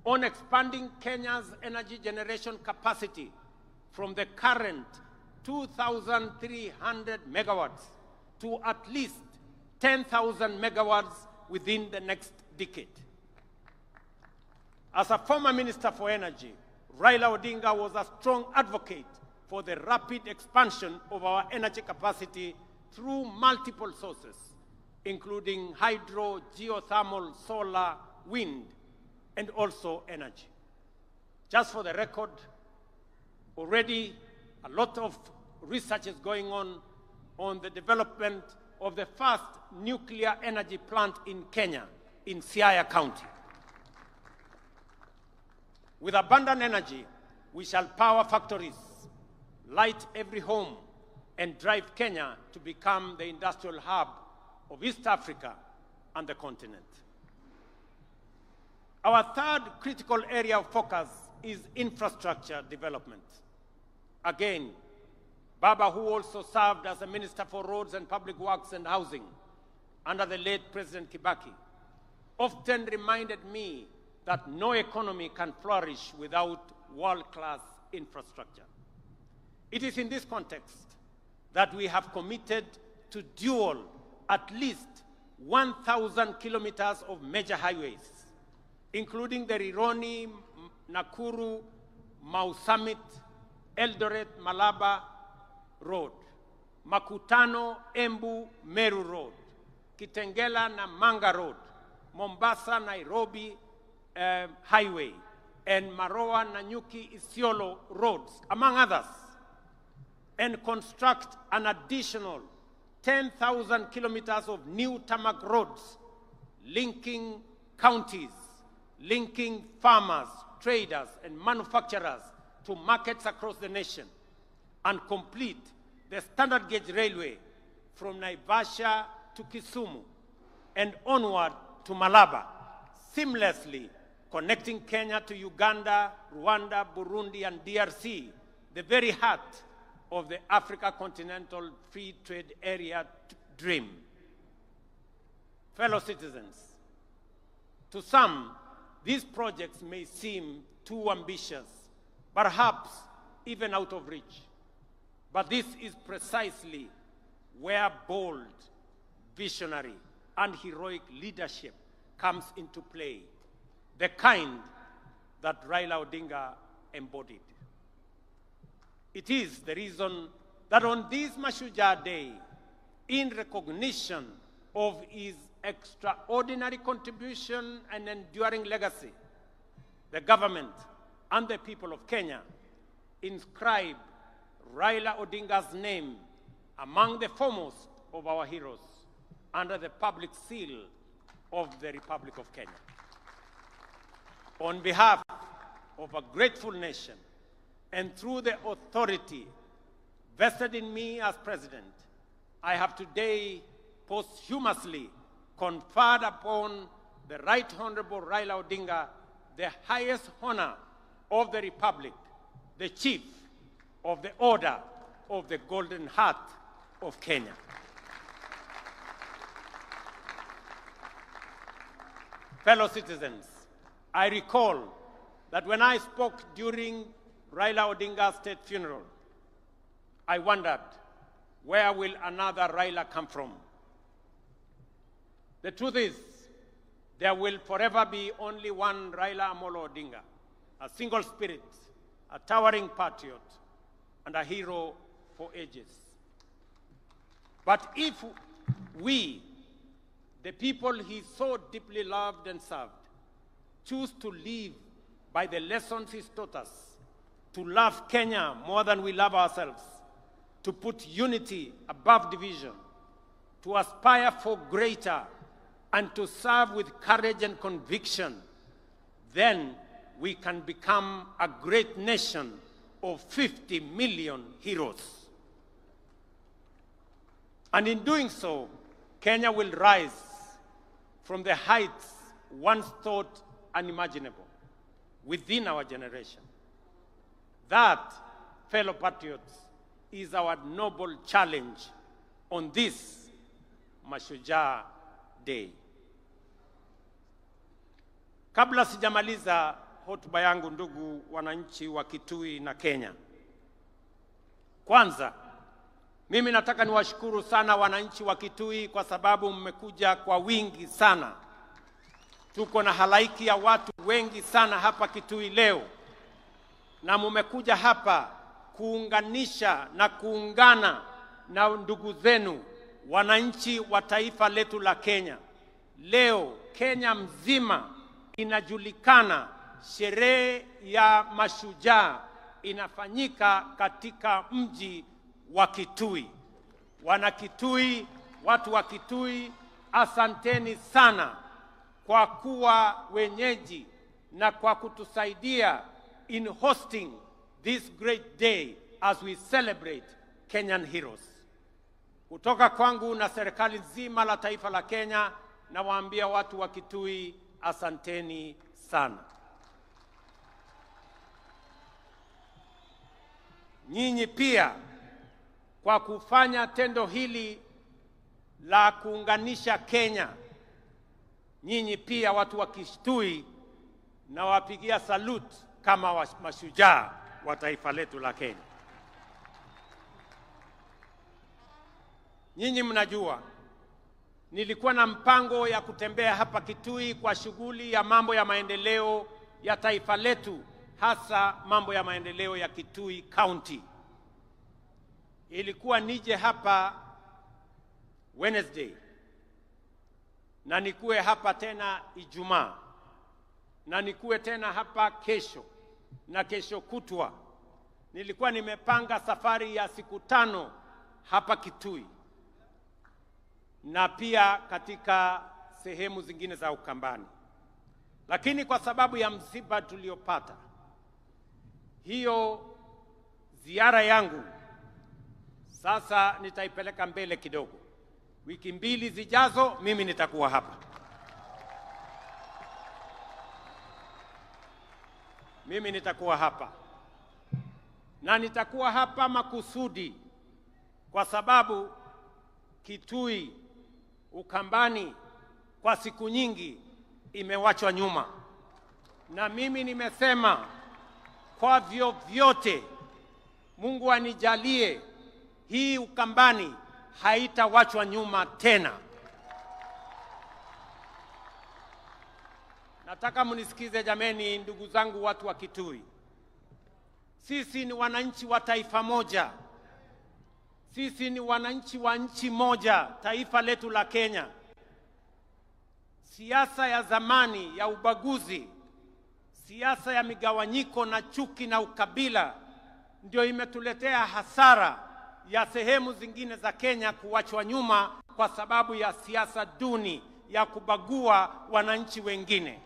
on expanding Kenya's energy generation capacity from the current 2,300 megawatts to at least 10,000 megawatts within the next decade. As a former Minister for Energy, Raila Odinga was a strong advocate for the rapid expansion of our energy capacity through multiple sources, including hydro, geothermal, solar, wind, and also energy. Just for the record, already a lot of research is going on the development of the first nuclear energy plant in Kenya, in Siaya County. With abundant energy, we shall power factories, light every home, and drive Kenya to become the industrial hub of East Africa and the continent. Our third critical area of focus is infrastructure development. Again, Baba, who also served as a Minister for Roads and Public Works and Housing under the late President Kibaki, often reminded me that no economy can flourish without world-class infrastructure. It is in this context that we have committed to dual at least 1,000 kilometers of major highways, including the Rironi, Nakuru, Mau Summit, Eldoret, Malaba Road, Makutano, Embu, Meru Road, Kitengela, Namanga Road, Mombasa, Nairobi Highway, and Maroa, Nanyuki, Isiolo roads, among others, and construct an additional 10,000 kilometers of new tarmac roads linking counties, linking farmers, traders, and manufacturers to markets across the nation, and complete the standard gauge railway from Naivasha to Kisumu and onward to Malaba, seamlessly connecting Kenya to Uganda, Rwanda, Burundi, and DRC, the very heart of the Africa Continental Free Trade Area dream. Fellow citizens, to some, these projects may seem too ambitious, perhaps even out of reach. But this is precisely where bold, visionary, and heroic leadership comes into play, the kind that Raila Odinga embodied. It is the reason that on this Mashujaa Day, in recognition of his extraordinary contribution and enduring legacy, the government and the people of Kenya inscribe Raila Odinga's name among the foremost of our heroes under the public seal of the Republic of Kenya. On behalf of a grateful nation and through the authority vested in me as president, I have today posthumously conferred upon the Right Honorable Raila Odinga the highest honor of the Republic, the Chief of the Order of the Golden Heart of Kenya. Fellow citizens, I recall that when I spoke during Raila Odinga's state funeral, I wondered, where will another Raila come from? The truth is, there will forever be only one Raila Amolo Odinga, a single spirit, a towering patriot, and a hero for ages. But if we, the people he so deeply loved and served, choose to live by the lessons he's taught us, to love Kenya more than we love ourselves, to put unity above division, to aspire for greater, and to serve with courage and conviction, then we can become a great nation of 50 million heroes. And in doing so, Kenya will rise from the heights once thought unimaginable within our generation. That, fellow patriots, is our noble challenge on this Mashujaa Day. Kabla sijamaliza hotuba yangu, ndugu wananchi wa Kitui na Kenya, kwanza mimi nataka niwashukuru sana wananchi wa Kitui kwa sababu mmekuja kwa wingi sana. Tuko na halaiki ya watu wengi sana hapa Kitui leo, na mmekuja hapa kuunganisha na kuungana na ndugu zenu wananchi wa taifa letu la Kenya. Leo Kenya mzima inajulikana, sherehe ya Mashujaa inafanyika katika mji wa Kitui. Wana Kitui, watu wa Kitui, asanteni sana kwa kuwa wenyeji na kwa kutusaidia in hosting this great day as we celebrate Kenyan heroes. Kutoka kwangu na serikali nzima la taifa la Kenya, nawaambia watu wa Kitui, asanteni sana. Nyinyi pia kwa kufanya tendo hili la kuunganisha Kenya, nyinyi pia watu wa Kitui na wapigia salute kama mashujaa wa taifa letu la Kenya. Nyinyi mnajua, nilikuwa na mpango ya kutembea hapa Kitui kwa shughuli ya mambo ya maendeleo ya taifa letu, hasa mambo ya maendeleo ya Kitui County. Ilikuwa nije hapa Wednesday, na nikuwe hapa tena Ijumaa, na nikuwe tena hapa kesho na kesho kutwa. Nilikuwa nimepanga safari ya siku 5 hapa Kitui na pia katika sehemu zingine za Ukambani. Lakini kwa sababu ya msiba tuliopata, hiyo ziara yangu sasa nitaipeleka mbele kidogo. Wiki 2 zijazo mimi nitakuwa hapa. Mimi nitakuwa hapa. Na nitakuwa hapa makusudi kwa sababu Kitui, Ukambani kwa siku nyingi imewachwa nyuma. Na mimi nimesema kwa vyovyote Mungu anijalie hii Ukambani haitawachwa nyuma tena. Nataka munisikize jameni, ndugu zangu watu wa Kitui. Sisi ni wananchi wa taifa moja. Sisi ni wananchi wa nchi moja, taifa letu la Kenya. Siasa ya zamani ya ubaguzi, siasa ya migawanyiko na chuki na ukabila ndio imetuletea hasara ya sehemu zingine za Kenya kuachwa nyuma kwa sababu ya siasa duni ya kubagua wananchi wengine.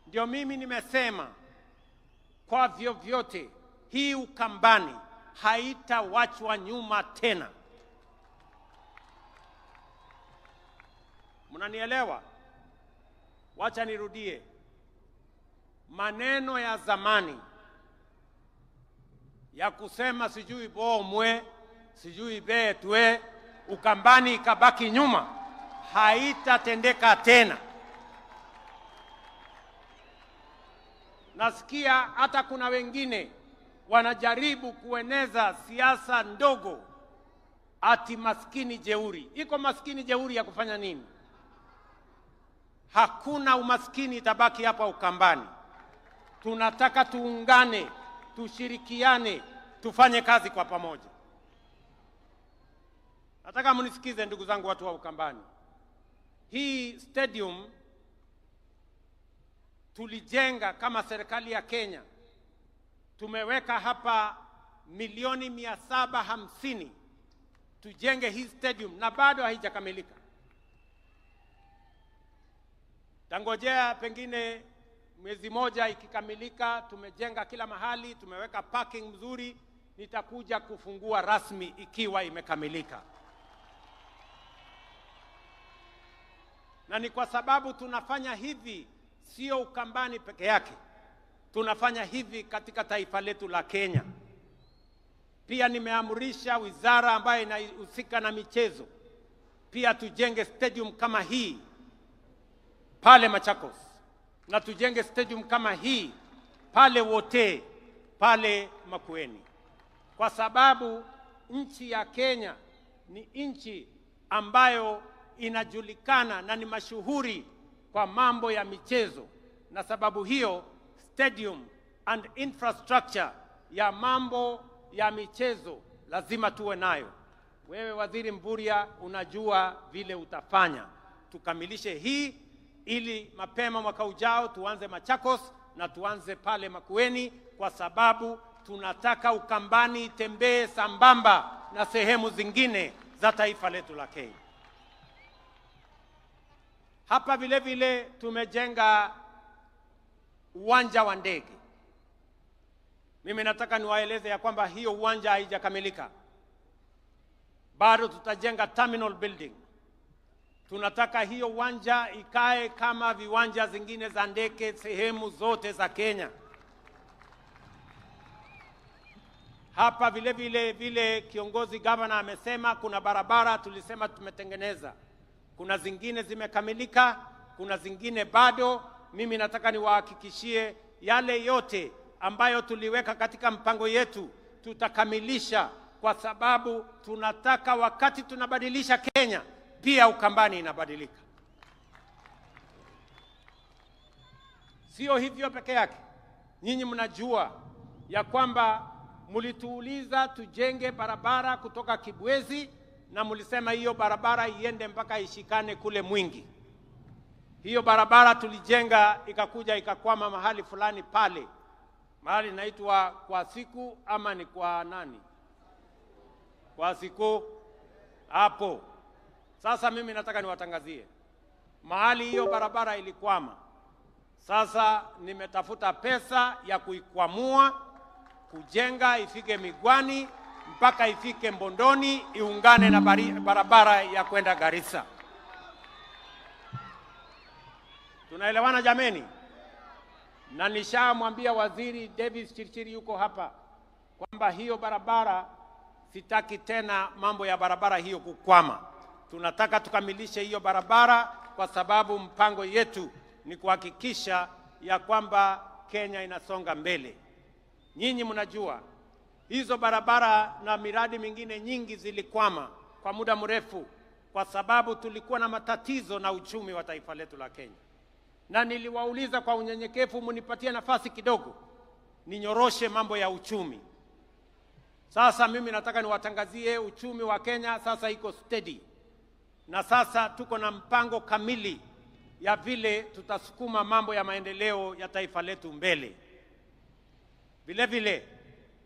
Ndio mimi nimesema kwa vyovyote hii Ukambani haitawachwa nyuma tena. Mnanielewa? Wacha nirudie. maneno ya zamani ya kusema sijui bomwe, sijui betwe, Ukambani ikabaki nyuma, haitatendeka tena. Nasikia hata kuna wengine wanajaribu kueneza siasa ndogo ati maskini jeuri. Iko maskini jeuri ya kufanya nini? Hakuna umaskini itabaki hapa Ukambani. Tunataka tuungane, tushirikiane, tufanye kazi kwa pamoja. Nataka mnisikize ndugu zangu watu wa Ukambani. Hii stadium tulijenga kama serikali ya Kenya. Tumeweka hapa milioni 750 tujenge hii stadium na bado haijakamilika. Tangojea pengine mwezi moja ikikamilika, tumejenga kila mahali, tumeweka parking mzuri, nitakuja kufungua rasmi ikiwa imekamilika. Na ni kwa sababu tunafanya hivi sio Ukambani peke yake. Tunafanya hivi katika taifa letu la Kenya. Pia nimeamrisha wizara ambayo inahusika na michezo pia tujenge stadium kama hii pale Machakos, na tujenge stadium kama hii pale Wote, pale Makueni, kwa sababu nchi ya Kenya ni nchi ambayo inajulikana na ni mashuhuri kwa mambo ya michezo, na sababu hiyo stadium and infrastructure ya mambo ya michezo lazima tuwe nayo. Wewe Waziri Mburia unajua vile utafanya tukamilishe hii, ili mapema mwaka ujao tuanze Machakos na tuanze pale Makueni, kwa sababu tunataka Ukambani itembee sambamba na sehemu zingine za taifa letu la Kenya. Hapa vile vile tumejenga uwanja wa ndege. Mimi nataka niwaeleze ya kwamba hiyo uwanja haijakamilika. Bado tutajenga terminal building. Tunataka hiyo uwanja ikae kama viwanja zingine za ndege sehemu zote za Kenya. Hapa vile kiongozi gavana amesema kuna barabara tulisema tumetengeneza. Kuna zingine zimekamilika, kuna zingine bado. Mimi nataka niwahakikishie yale yote ambayo tuliweka katika mpango yetu tutakamilisha, kwa sababu tunataka wakati tunabadilisha Kenya pia Ukambani inabadilika. Sio hivyo peke yake. Nyinyi mnajua ya kwamba mlituuliza tujenge barabara kutoka Kibwezi, na mlisema hiyo barabara iende mpaka ishikane kule Mwingi. Hiyo barabara tulijenga ikakuja ikakwama mahali fulani pale. Mahali inaitwa kwa siku ama ni kwa nani? Kwa siku hapo. Sasa mimi nataka niwatangazie. Mahali hiyo barabara ilikwama. Sasa nimetafuta pesa ya kuikwamua, kujenga ifike Migwani mpaka ifike Mbondoni, iungane na barabara ya kwenda Garissa. Tunaelewana jameni? Na nishamwambia Waziri Davis Chirchiri yuko hapa kwamba hiyo barabara sitaki tena mambo ya barabara hiyo kukwama. Tunataka tukamilishe hiyo barabara, kwa sababu mpango yetu ni kuhakikisha ya kwamba Kenya inasonga mbele. Nyinyi mnajua hizo barabara na miradi mingine nyingi zilikwama kwa muda mrefu kwa sababu tulikuwa na matatizo na uchumi wa taifa letu la Kenya. Na niliwauliza kwa unyenyekevu, munipatie nafasi kidogo ninyoroshe mambo ya uchumi. Sasa mimi nataka niwatangazie uchumi wa Kenya sasa iko steady. Na sasa tuko na mpango kamili ya vile tutasukuma mambo ya maendeleo ya taifa letu mbele. Vile vile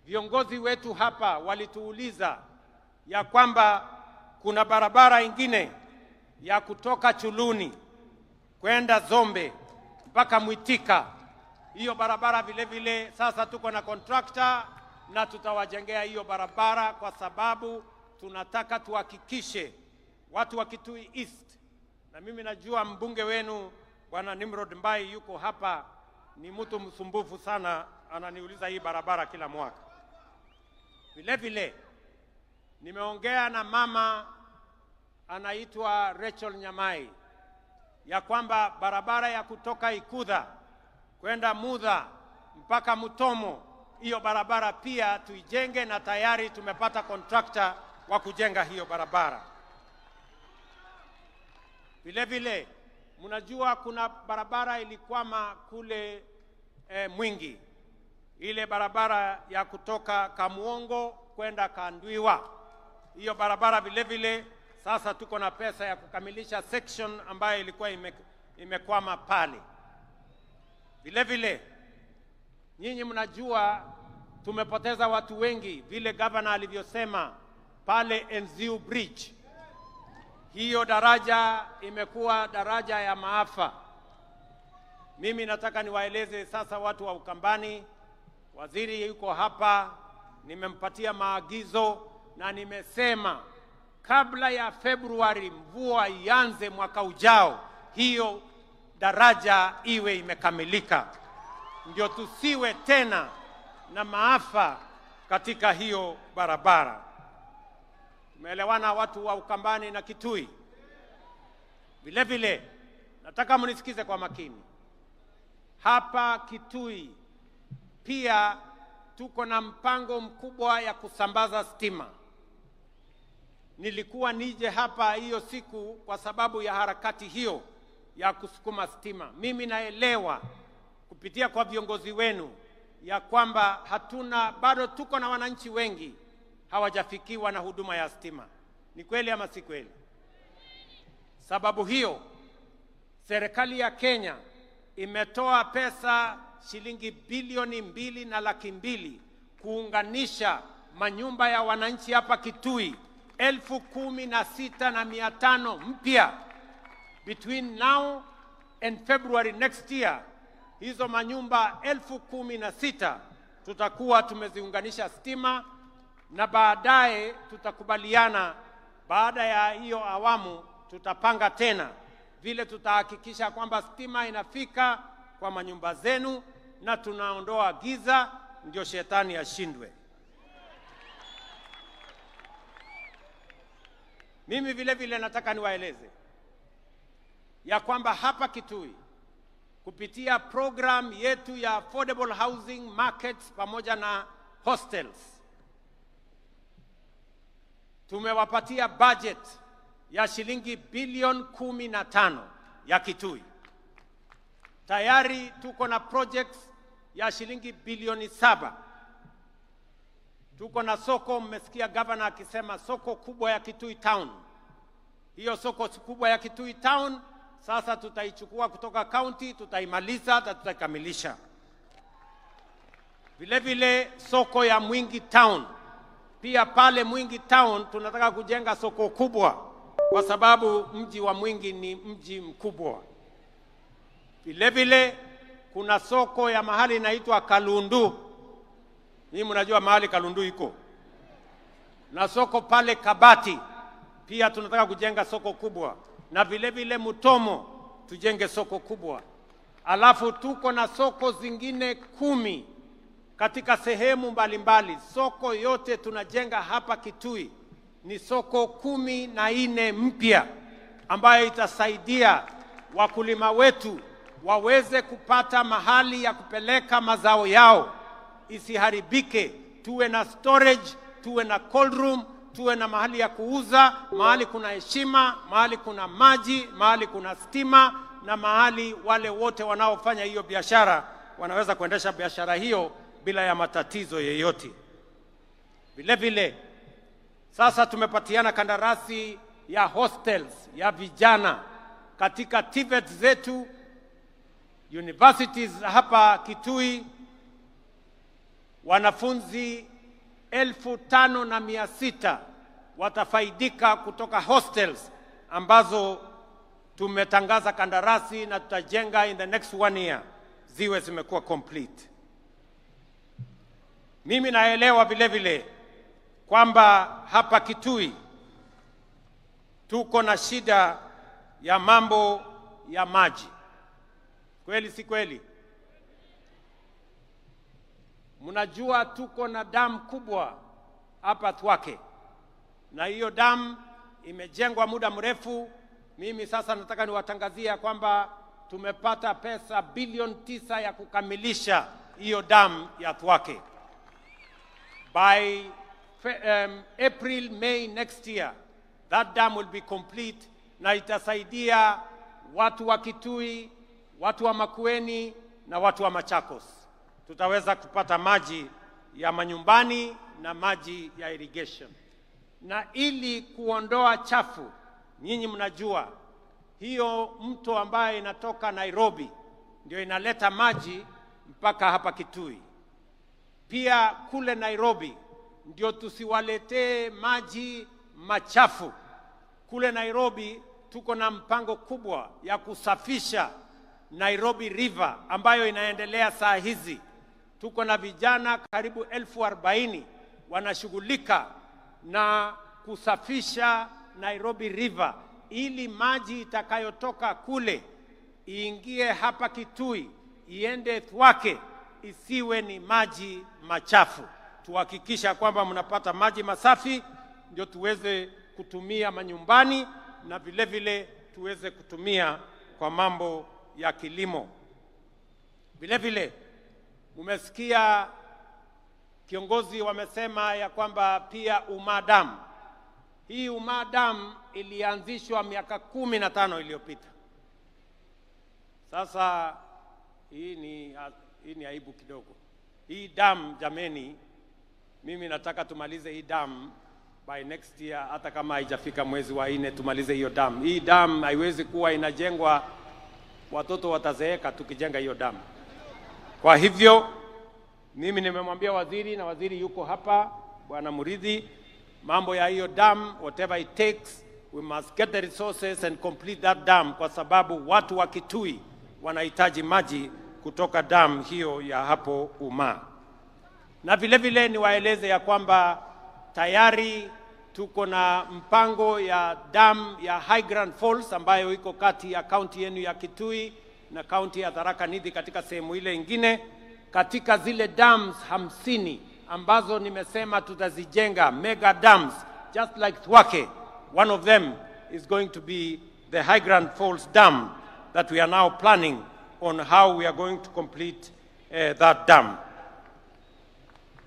viongozi wetu hapa walituuliza ya kwamba kuna barabara ingine ya kutoka Chuluni kwenda Zombe mpaka Mwitika. Hiyo barabara vile vile sasa tuko na contractor na tutawajengea hiyo barabara, kwa sababu tunataka tuhakikishe watu wa Kitui East, na mimi najua mbunge wenu Bwana Nimrod Mbai yuko hapa, ni mtu msumbufu sana, ananiuliza hii barabara kila mwaka. Vile vile nimeongea na mama anaitwa Rachel Nyamai ya kwamba barabara ya kutoka Ikudha kwenda Mudha mpaka Mutomo, hiyo barabara pia tuijenge, na tayari tumepata contractor wa kujenga hiyo barabara. Vile vile mnajua kuna barabara ilikwama kule Mwingi, ile barabara ya kutoka Kamuongo kwenda Kandwiwa. Hiyo barabara vile vile sasa tuko na pesa ya kukamilisha section ambayo ilikuwa imekwama pale. Vile vile nyinyi mnajua tumepoteza watu wengi, vile governor alivyosema pale Enziu Bridge. Hiyo daraja imekuwa daraja ya maafa. Mimi nataka niwaeleze sasa watu wa Ukambani, waziri yuko hapa, nimempatia maagizo na nimesema kabla ya Februari mvua ianze mwaka ujao, hiyo daraja iwe imekamilika, ndio tusiwe tena na maafa katika hiyo barabara. Tumeelewana watu wa Ukambani na Kitui? Vile vile nataka mnisikize kwa makini. Hapa Kitui pia tuko na mpango mkubwa ya kusambaza stima. Nilikuwa nije hapa hiyo siku kwa sababu ya harakati hiyo ya kusukuma stima. Mimi naelewa kupitia kwa viongozi wenu ya kwamba bado tuko na wananchi wengi hawajafikiwa na huduma ya stima. Ni kweli ama si kweli? Sababu hiyo serikali ya Kenya imetoa pesa shilingi bilioni 2.2 kuunganisha manyumba ya wananchi hapa Kitui 16,500 mpya. Between now and February next year, hizo manyumba 16,000 tutakuwa tumeziunganisha stima, na baadaye tutakubaliana, baada ya hiyo awamu tutapanga tena vile tutahakikisha kwamba stima inafika kwa manyumba zenu na tunaondoa giza, ndio shetani ashindwe. Mimi vile vile nataka niwaeleze ya kwamba hapa Kitui kupitia program yetu ya affordable housing markets pamoja na hostels tumewapatia budget ya shilingi bilioni 15 ya Kitui. Tayari tuko na projects ya shilingi bilioni 7. Tuko na soko, mmesikia governor akisema soko kubwa ya Kitui Town. Hiyo soko kubwa ya Kitui Town sasa tutaichukua kutoka county, tutaimaliza na tutaikamilisha. Vile vile soko ya Mwingi Town. Pia pale Mwingi Town tunataka kujenga soko kubwa kwa sababu mji wa Mwingi ni mji mkubwa. Vile vile kuna soko ya mahali inaitwa Kalundu. Ninyi mnajua mahali Kalundu iko. Na soko pale Kabati pia tunataka kujenga soko kubwa. Na vile vile Mutomo tujenge soko kubwa. Alafu tuko na soko zingine 10 katika sehemu mbalimbali. Soko yote tunajenga hapa Kitui ni soko 14 mpya ambayo itasaidia wakulima wetu waweze kupata mahali ya kupeleka mazao yao isiharibike. Tuwe na storage, tuwe na cold room, tuwe na mahali ya kuuza, mahali kuna heshima, mahali kuna maji, mahali kuna stima, na mahali wale wote wanaofanya hiyo biashara wanaweza kuendesha biashara hiyo bila ya matatizo yeyote. Vile vile sasa tumepatiana kandarasi ya hostels ya vijana katika TVET zetu, universities hapa Kitui. Wanafunzi 5,600 watafaidika kutoka hostels ambazo tumetangaza kandarasi na tutajenga in the next 1 year ziwe zimekuwa complete. Mimi naelewa vile vile kwamba hapa Kitui tuko na shida ya mambo ya maji. Kweli si kweli? Mnajua tuko na damu kubwa hapa Ithookwe, na hiyo damu imejengwa muda mrefu. Mimi sasa nataka niwatangazia kwamba tumepata pesa bilioni 9 ya kukamilisha hiyo damu ya Ithookwe. By April, May next year, that dam will be complete, na itasaidia watu wa Kitui, watu wa Makueni na watu wa Machakos. Tutaweza kupata maji ya manyumbani na maji ya irrigation. Na ili kuondoa chafu, nyinyi mnajua hiyo mto ambaye inatoka Nairobi ndio inaleta maji mpaka hapa Kitui. Pia kule Nairobi ndio tusiwaletee maji machafu. Kule Nairobi tuko na mpango kubwa ya kusafisha Nairobi River ambayo inaendelea saa hizi. Tuko na vijana karibu 40,000 wanashughulika na kusafisha Nairobi River ili maji itakayotoka kule iingie hapa Kitui, iende Ithookwe, isiwe ni maji machafu. Tuhakikisha kwamba mnapata maji masafi ndio tuweze kutumia manyumbani na vile vile tuweze kutumia kwa mambo ya kilimo. Vile vile mmesikia kiongozi wamesema ya kwamba pia Dam. Hii Dam ilianzishwa miaka 15 iliyopita. Sasa hii ni aibu kidogo. Hii dam jameni, mimi nataka tumalize hii dam by next year, hata kama haijafika mwezi wa 4 tumalize hiyo dam. Hii dam haiwezi kuwa inajengwa watoto watazeeka tukijenga hiyo dam. Kwa hivyo mimi nimemwambia waziri, na waziri yuko hapa, Bwana Muridhi, mambo ya hiyo dam, whatever it takes, we must get the resources and complete that dam, kwa sababu watu wa Kitui wanahitaji maji kutoka dam hiyo ya hapo Na vile vile niwaeleze ya kwamba tayari tuko na mpango ya dam ya High Grand Falls ambayo iko kati ya kaunti yenu ya Kitui na kaunti ya Tharaka Nithi katika sehemu ile ingine. Katika zile dams 50 ambazo nimesema tutazijenga, mega dams, just like Ithookwe, one of them is going to be the High Grand Falls Dam that we are now planning on how we are going to complete that dam.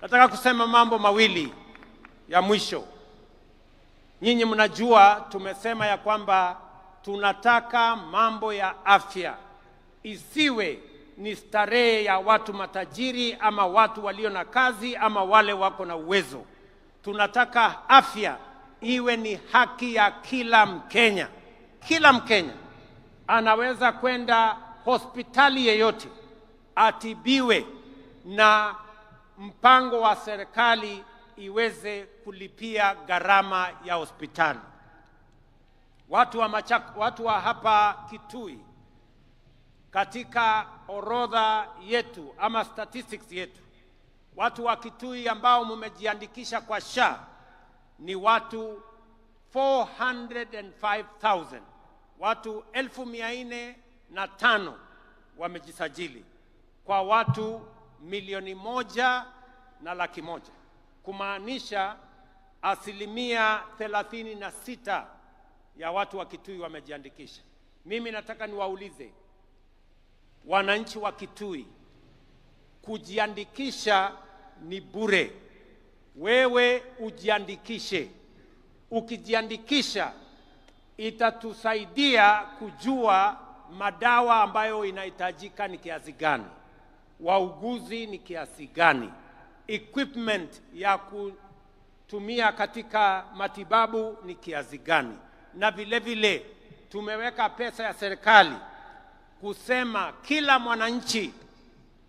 Nataka kusema mambo mawili ya mwisho. Nyinyi mnajua tumesema ya kwamba tunataka mambo ya afya isiwe ni starehe ya watu matajiri ama watu walio na kazi ama wale wako na uwezo. Tunataka afya iwe ni haki ya kila Mkenya. Kila Mkenya anaweza kwenda hospitali yeyote atibiwe na mpango wa serikali iweze kulipia gharama ya hospitali. Watu wa hapa Kitui, katika orodha yetu ama statistics yetu, watu wa Kitui ambao mmejiandikisha kwa SHA ni watu 405,000. Watu 405,000 wamejisajili kwa watu 1,100,000, kumaanisha 36% ya watu wa Kitui wamejiandikisha. Mimi nataka niwaulize wananchi wa Kitui, kujiandikisha ni bure. Wewe ujiandikishe. Ukijiandikisha itatusaidia kujua madawa ambayo inahitajika ni kiasi gani, wauguzi ni kiasi gani, equipment ya kutumia katika matibabu ni kiasi gani. Na vile vile tumeweka pesa ya serikali kusema kila mwananchi,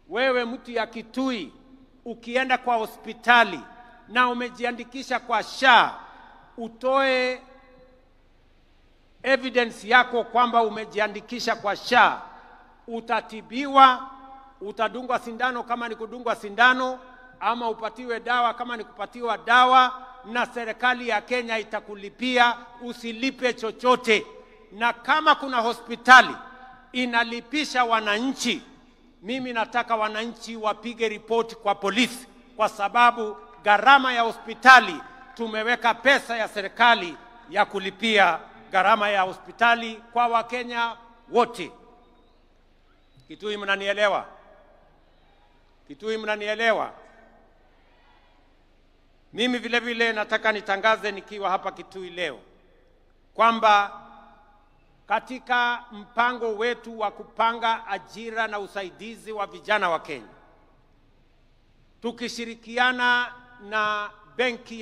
wewe mtu ya Kitui, ukienda kwa hospitali na umejiandikisha kwa SHA, utoe evidence yako kwamba umejiandikisha kwa SHA, utatibiwa, utadungwa sindano kama ni kudungwa sindano, ama upatiwe dawa kama ni kupatiwa dawa, na serikali ya Kenya itakulipia, usilipe chochote. Na kama kuna hospitali inalipisha wananchi mimi nataka wananchi wapige ripoti kwa polisi, kwa sababu gharama ya hospitali tumeweka pesa ya serikali ya kulipia gharama ya hospitali kwa Wakenya wote. Kitui mnanielewa? Kitui mnanielewa? Mimi vile vile nataka nitangaze nikiwa hapa Kitui leo kwamba katika mpango wetu wa kupanga ajira na usaidizi wa vijana wa Kenya, tukishirikiana na benki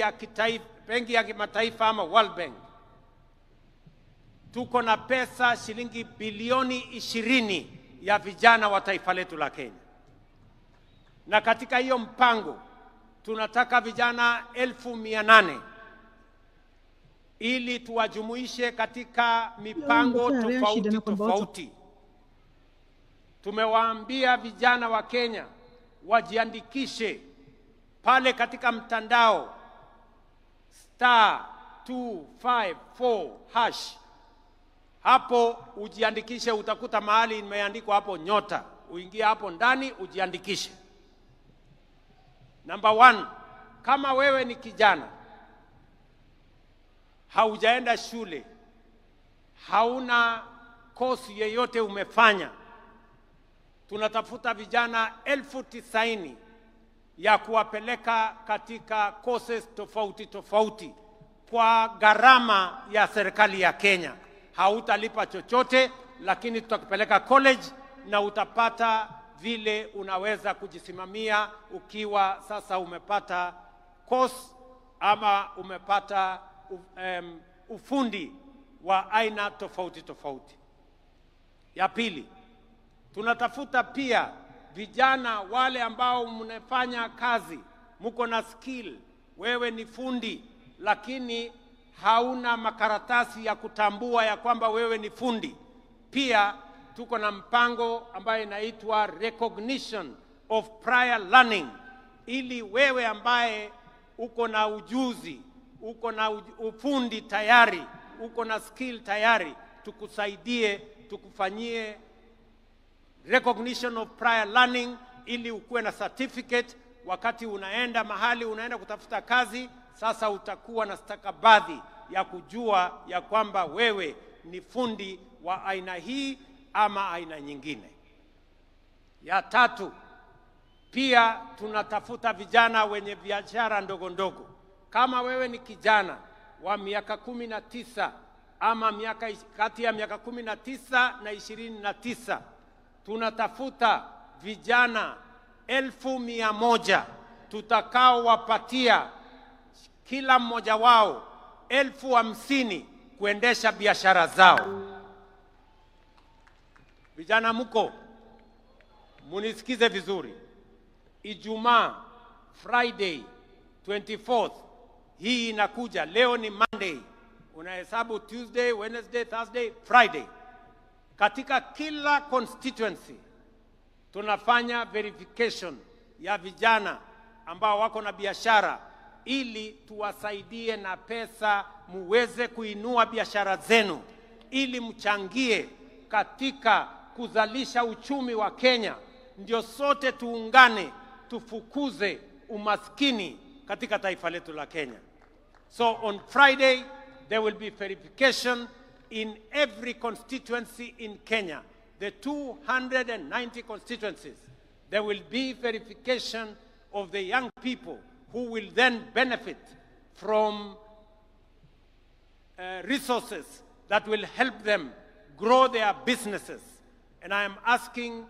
ya kimataifa ama World Bank, tuko na pesa shilingi bilioni 20 ya vijana wa taifa letu la Kenya. Na katika hiyo mpango tunataka vijana 800,000 ili tuwajumuishe katika mipango tofauti. Tumewaambia vijana wa Kenya wajiandikishe pale katika mtandao *254#. Hapo ujiandikishe, utakuta mahali imeandikwa hapo nyota. Uingie hapo ndani ujiandikishe. Number 1, kama wewe ni kijana, haujaenda shule, hauna kosi yeyote umefanya, tunatafuta vijana 90,000 ya kuwapeleka katika courses tofauti kwa gharama ya serikali ya Kenya. Hautalipa chochote, lakini tutakupeleka college na utapata vile unaweza kujisimamia ukiwa sasa umepata course ama umepata ufundi wa aina tofauti. Ya pili, tunatafuta pia vijana wale ambao mnafanya kazi, mko na skill, wewe ni fundi lakini hauna makaratasi ya kutambua ya kwamba wewe ni fundi. Pia tuko na mpango ambayo inaitwa recognition of prior learning, ili wewe ambaye uko na ujuzi, uko na ufundi tayari, uko na skill tayari, tukusaidie, tukufanyie recognition of prior learning ili ukuwe na certificate. Wakati unaenda mahali unaenda kutafuta kazi, sasa utakuwa na stakabadhi ya kujua ya kwamba wewe ni fundi wa aina hii ama aina nyingine. Ya tatu, pia tunatafuta vijana wenye biashara ndogo. Kama wewe ni kijana wa miaka 19 ama kati ya miaka 19 na 29, tunatafuta vijana 1,100 tutakao wapatia kila mmoja wao 50,000 kuendesha biashara zao. Vijana mko, munisikize vizuri. Ijumaa, Friday 24th, hii inakuja. Leo ni Monday, unahesabu Tuesday, Wednesday, Thursday, Friday. Katika kila constituency tunafanya verification ya vijana ambao wako na biashara, ili tuwasaidie na pesa muweze kuinua biashara zenu, ili mchangie katika kuzalisha uchumi wa Kenya. Ndio sote tuungane tufukuze umaskini katika taifa letu la Kenya. So on Friday there will be verification in every constituency in Kenya. The 290 constituencies, there will be verification of the young people who will then benefit from resources that will help them grow their businesses. And I am asking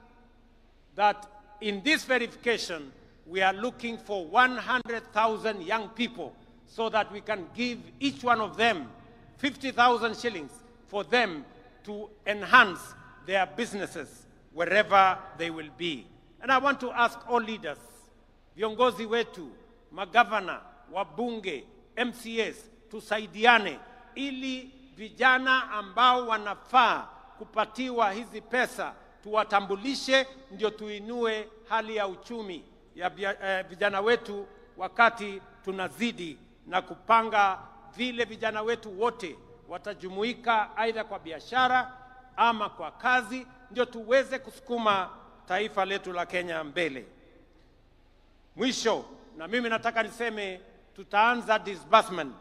that in this verification, we are looking for 100,000 young people so that we can give each one of them 50,000 shillings for them to enhance their businesses wherever they will be. And I want to ask all leaders, viongozi wetu, magavana, wabunge, MCAs, tusaidiane ili vijana ambao wanafaa kupatiwa hizi pesa tuwatambulishe, ndio tuinue hali ya uchumi ya vijana wetu, wakati tunazidi na kupanga vile vijana wetu wote watajumuika aidha kwa biashara ama kwa kazi, ndio tuweze kusukuma taifa letu la Kenya mbele. Mwisho, na mimi nataka niseme tutaanza disbursement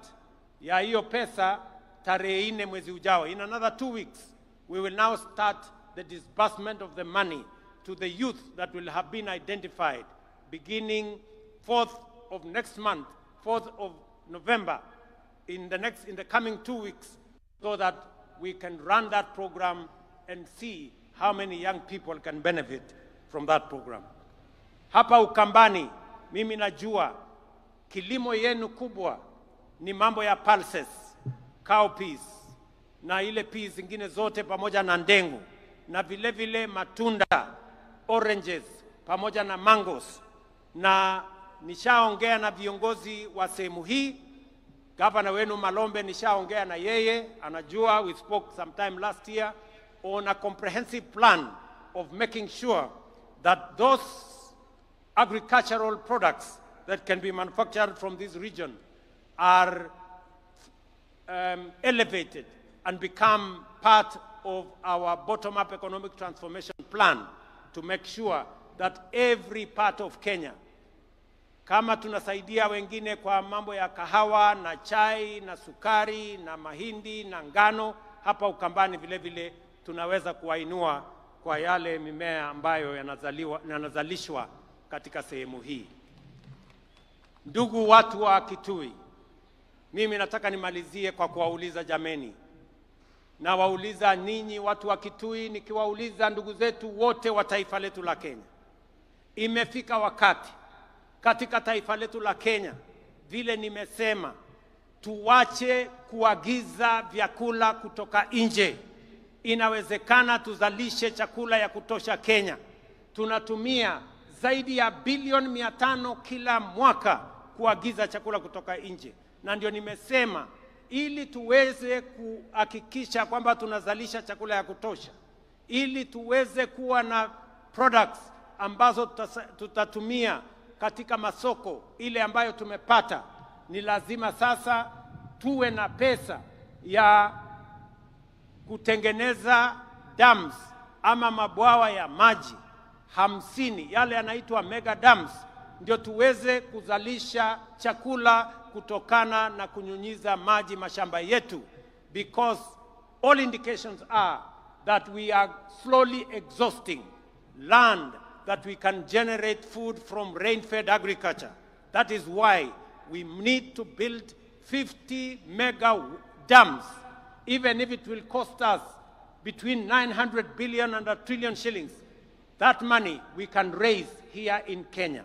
ya hiyo pesa tarehe 4 mwezi ujao. In another 2 weeks, we will now start the disbursement of the money to the youth that will have been identified beginning 4th of next month, 4th of November, in the coming 2 weeks, so that we can run that program and see how many young people can benefit from that program. Hapa Ukambani, mimi najua kilimo yenu kubwa ni mambo ya pulses, cowpeas, na ile peas zingine zote pamoja na ndengu, na vile vile matunda, oranges, pamoja na mangoes. Na nishaongea na viongozi wa sehemu hii. Gavana wenu Malombe nishaongea na yeye, anajua, we spoke sometime last year on a comprehensive plan of making sure that those agricultural products that can be manufactured from this region are elevated and become part of our bottom-up economic transformation plan to make sure that every part of Kenya, kama tunasaidia wengine kwa mambo ya kahawa na chai na sukari na mahindi na ngano, hapa Ukambani vile vile tunaweza kuwainua kwa yale mimea ambayo yanazalishwa katika sehemu hii. Ndugu watu wa Kitui, mimi nataka nimalizie kwa kuwauliza jameni. Na wauliza ninyi watu wa Kitui, nikiwauliza ndugu zetu wote wa taifa letu la Kenya. Imefika wakati katika taifa letu la Kenya, vile nimesema, tuwache kuagiza vyakula kutoka nje. Inawezekana tuzalishe chakula ya kutosha Kenya. Tunatumia zaidi ya bilioni 500 kila mwaka kuagiza chakula kutoka nje. Na ndio nimesema, ili tuweze kuhakikisha kwamba tunazalisha chakula ya kutosha, ili tuweze kuwa na products ambazo tutatumia katika masoko ile ambayo tumepata, ni lazima sasa tuwe na pesa ya kutengeneza dams ama mabwawa ya maji 50, yale yanaitwa mega dams, ndio tuweze kuzalisha chakula kutokana na kunyunyiza maji mashamba yetu, because all indications are that we are slowly exhausting land that we can generate food from rain-fed agriculture. That is why we need to build 50 mega dams, even if it will cost us between 900 billion and a trillion shillings. That money we can raise here in Kenya.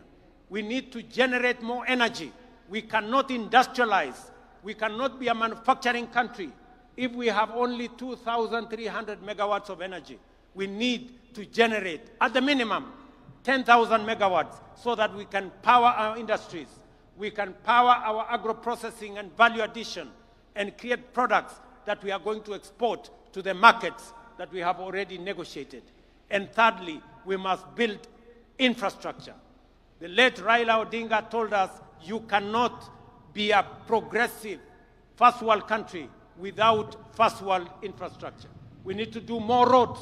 We need to generate more energy. We cannot industrialize. We cannot be a manufacturing country if we have only 2,300 megawatts of energy. We need to generate, at the minimum, 10,000 megawatts so that we can power our industries. We can power our agro-processing and value addition and create products that we are going to export to the markets that we have already negotiated. And thirdly, we must build infrastructure. The late Raila Odinga told us, you cannot be a progressive first world country without first world infrastructure. We need to do more roads.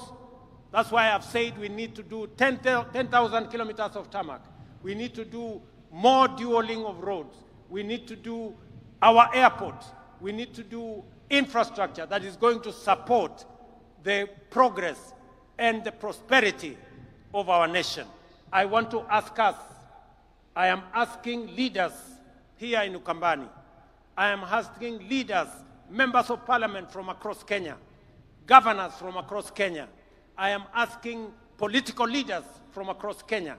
That's why I've said we need to do 10,000 kilometers of tarmac. We need to do more dualing of roads. We need to do our airports. We need to do infrastructure that is going to support the progress and the prosperity of our nation. I want to ask us, I am asking leaders here in Ukambani, I am asking leaders, members of parliament from across Kenya, governors from across Kenya, I am asking political leaders from across Kenya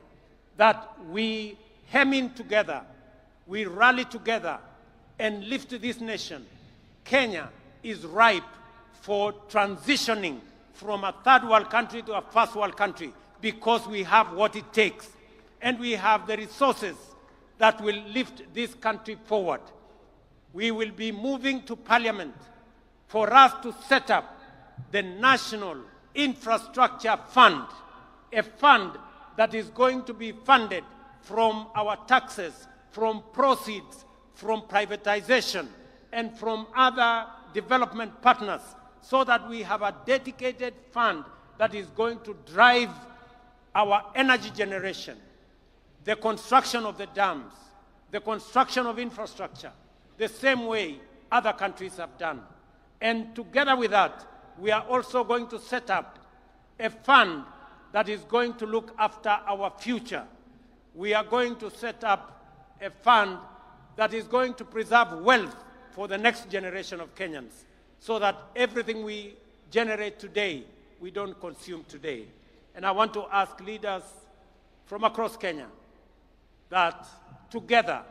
that we hem in together, we rally together and lift this nation. Kenya is ripe for transitioning from a third world country to a first world country because we have what it takes and we have the resources that will lift this country forward. We will be moving to Parliament for us to set up the National Infrastructure Fund, a fund that is going to be funded from our taxes, from proceeds, from privatization, and from other development partners, so that we have a dedicated fund that is going to drive our energy generation, the construction of the dams, the construction of infrastructure, the same way other countries have done. And together with that, we are also going to set up a fund that is going to look after our future. We are going to set up a fund that is going to preserve wealth for the next generation of Kenyans, so that everything we generate today, we don't consume today. And I want to ask leaders from across Kenya that together,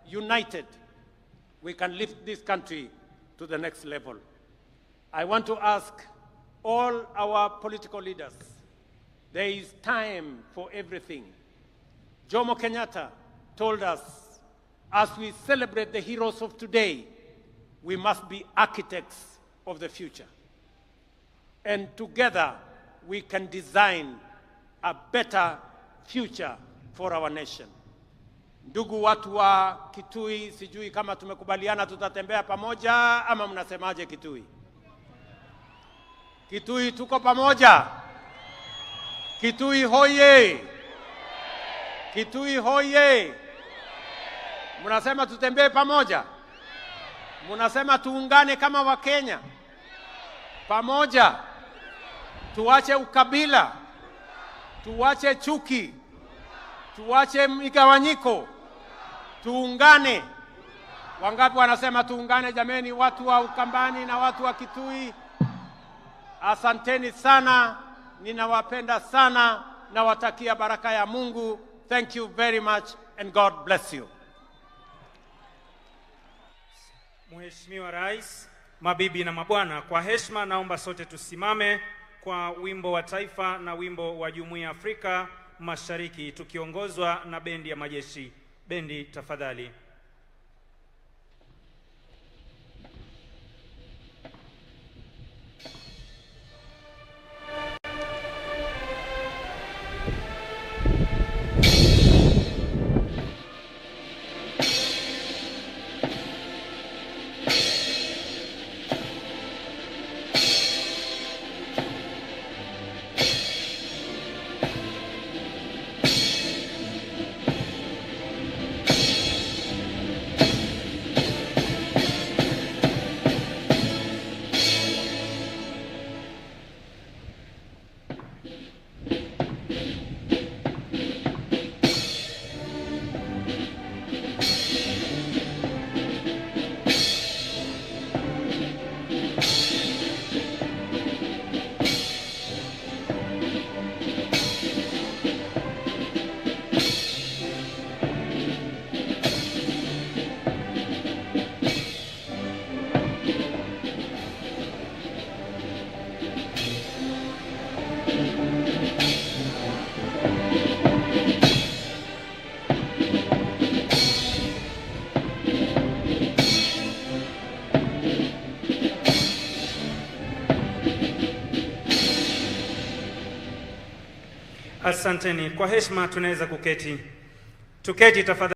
united, we can lift this country to the next level. I want to ask all our political leaders, there is time for everything. Jomo Kenyatta told us, as we celebrate the heroes of today, we must be architects of the future. And together, we can design a better future for our nation. Ndugu watu wa Kitui, sijui kama tumekubaliana tutatembea pamoja ama mnasemaje Kitui? Kitui tuko pamoja. Kitui hoye. Kitui hoye. Mnasema tutembee pamoja. Mnasema tuungane kama Wakenya. Pamoja. Tuache ukabila. Tuache chuki. Tuache migawanyiko. Tuungane. Wangapi wanasema tuungane jameni, watu wa Ukambani na watu wa Kitui? Asanteni sana, ninawapenda sana, nawatakia baraka ya Mungu. Thank you very much and God bless you. Mheshimiwa Rais, mabibi na mabwana, kwa heshima naomba sote tusimame kwa wimbo wa taifa na wimbo wa Jumuiya ya Afrika Mashariki tukiongozwa na bendi ya majeshi. Bendi tafadhali. Asanteni. Kwa heshima tunaweza kuketi. Tuketi tafadhali.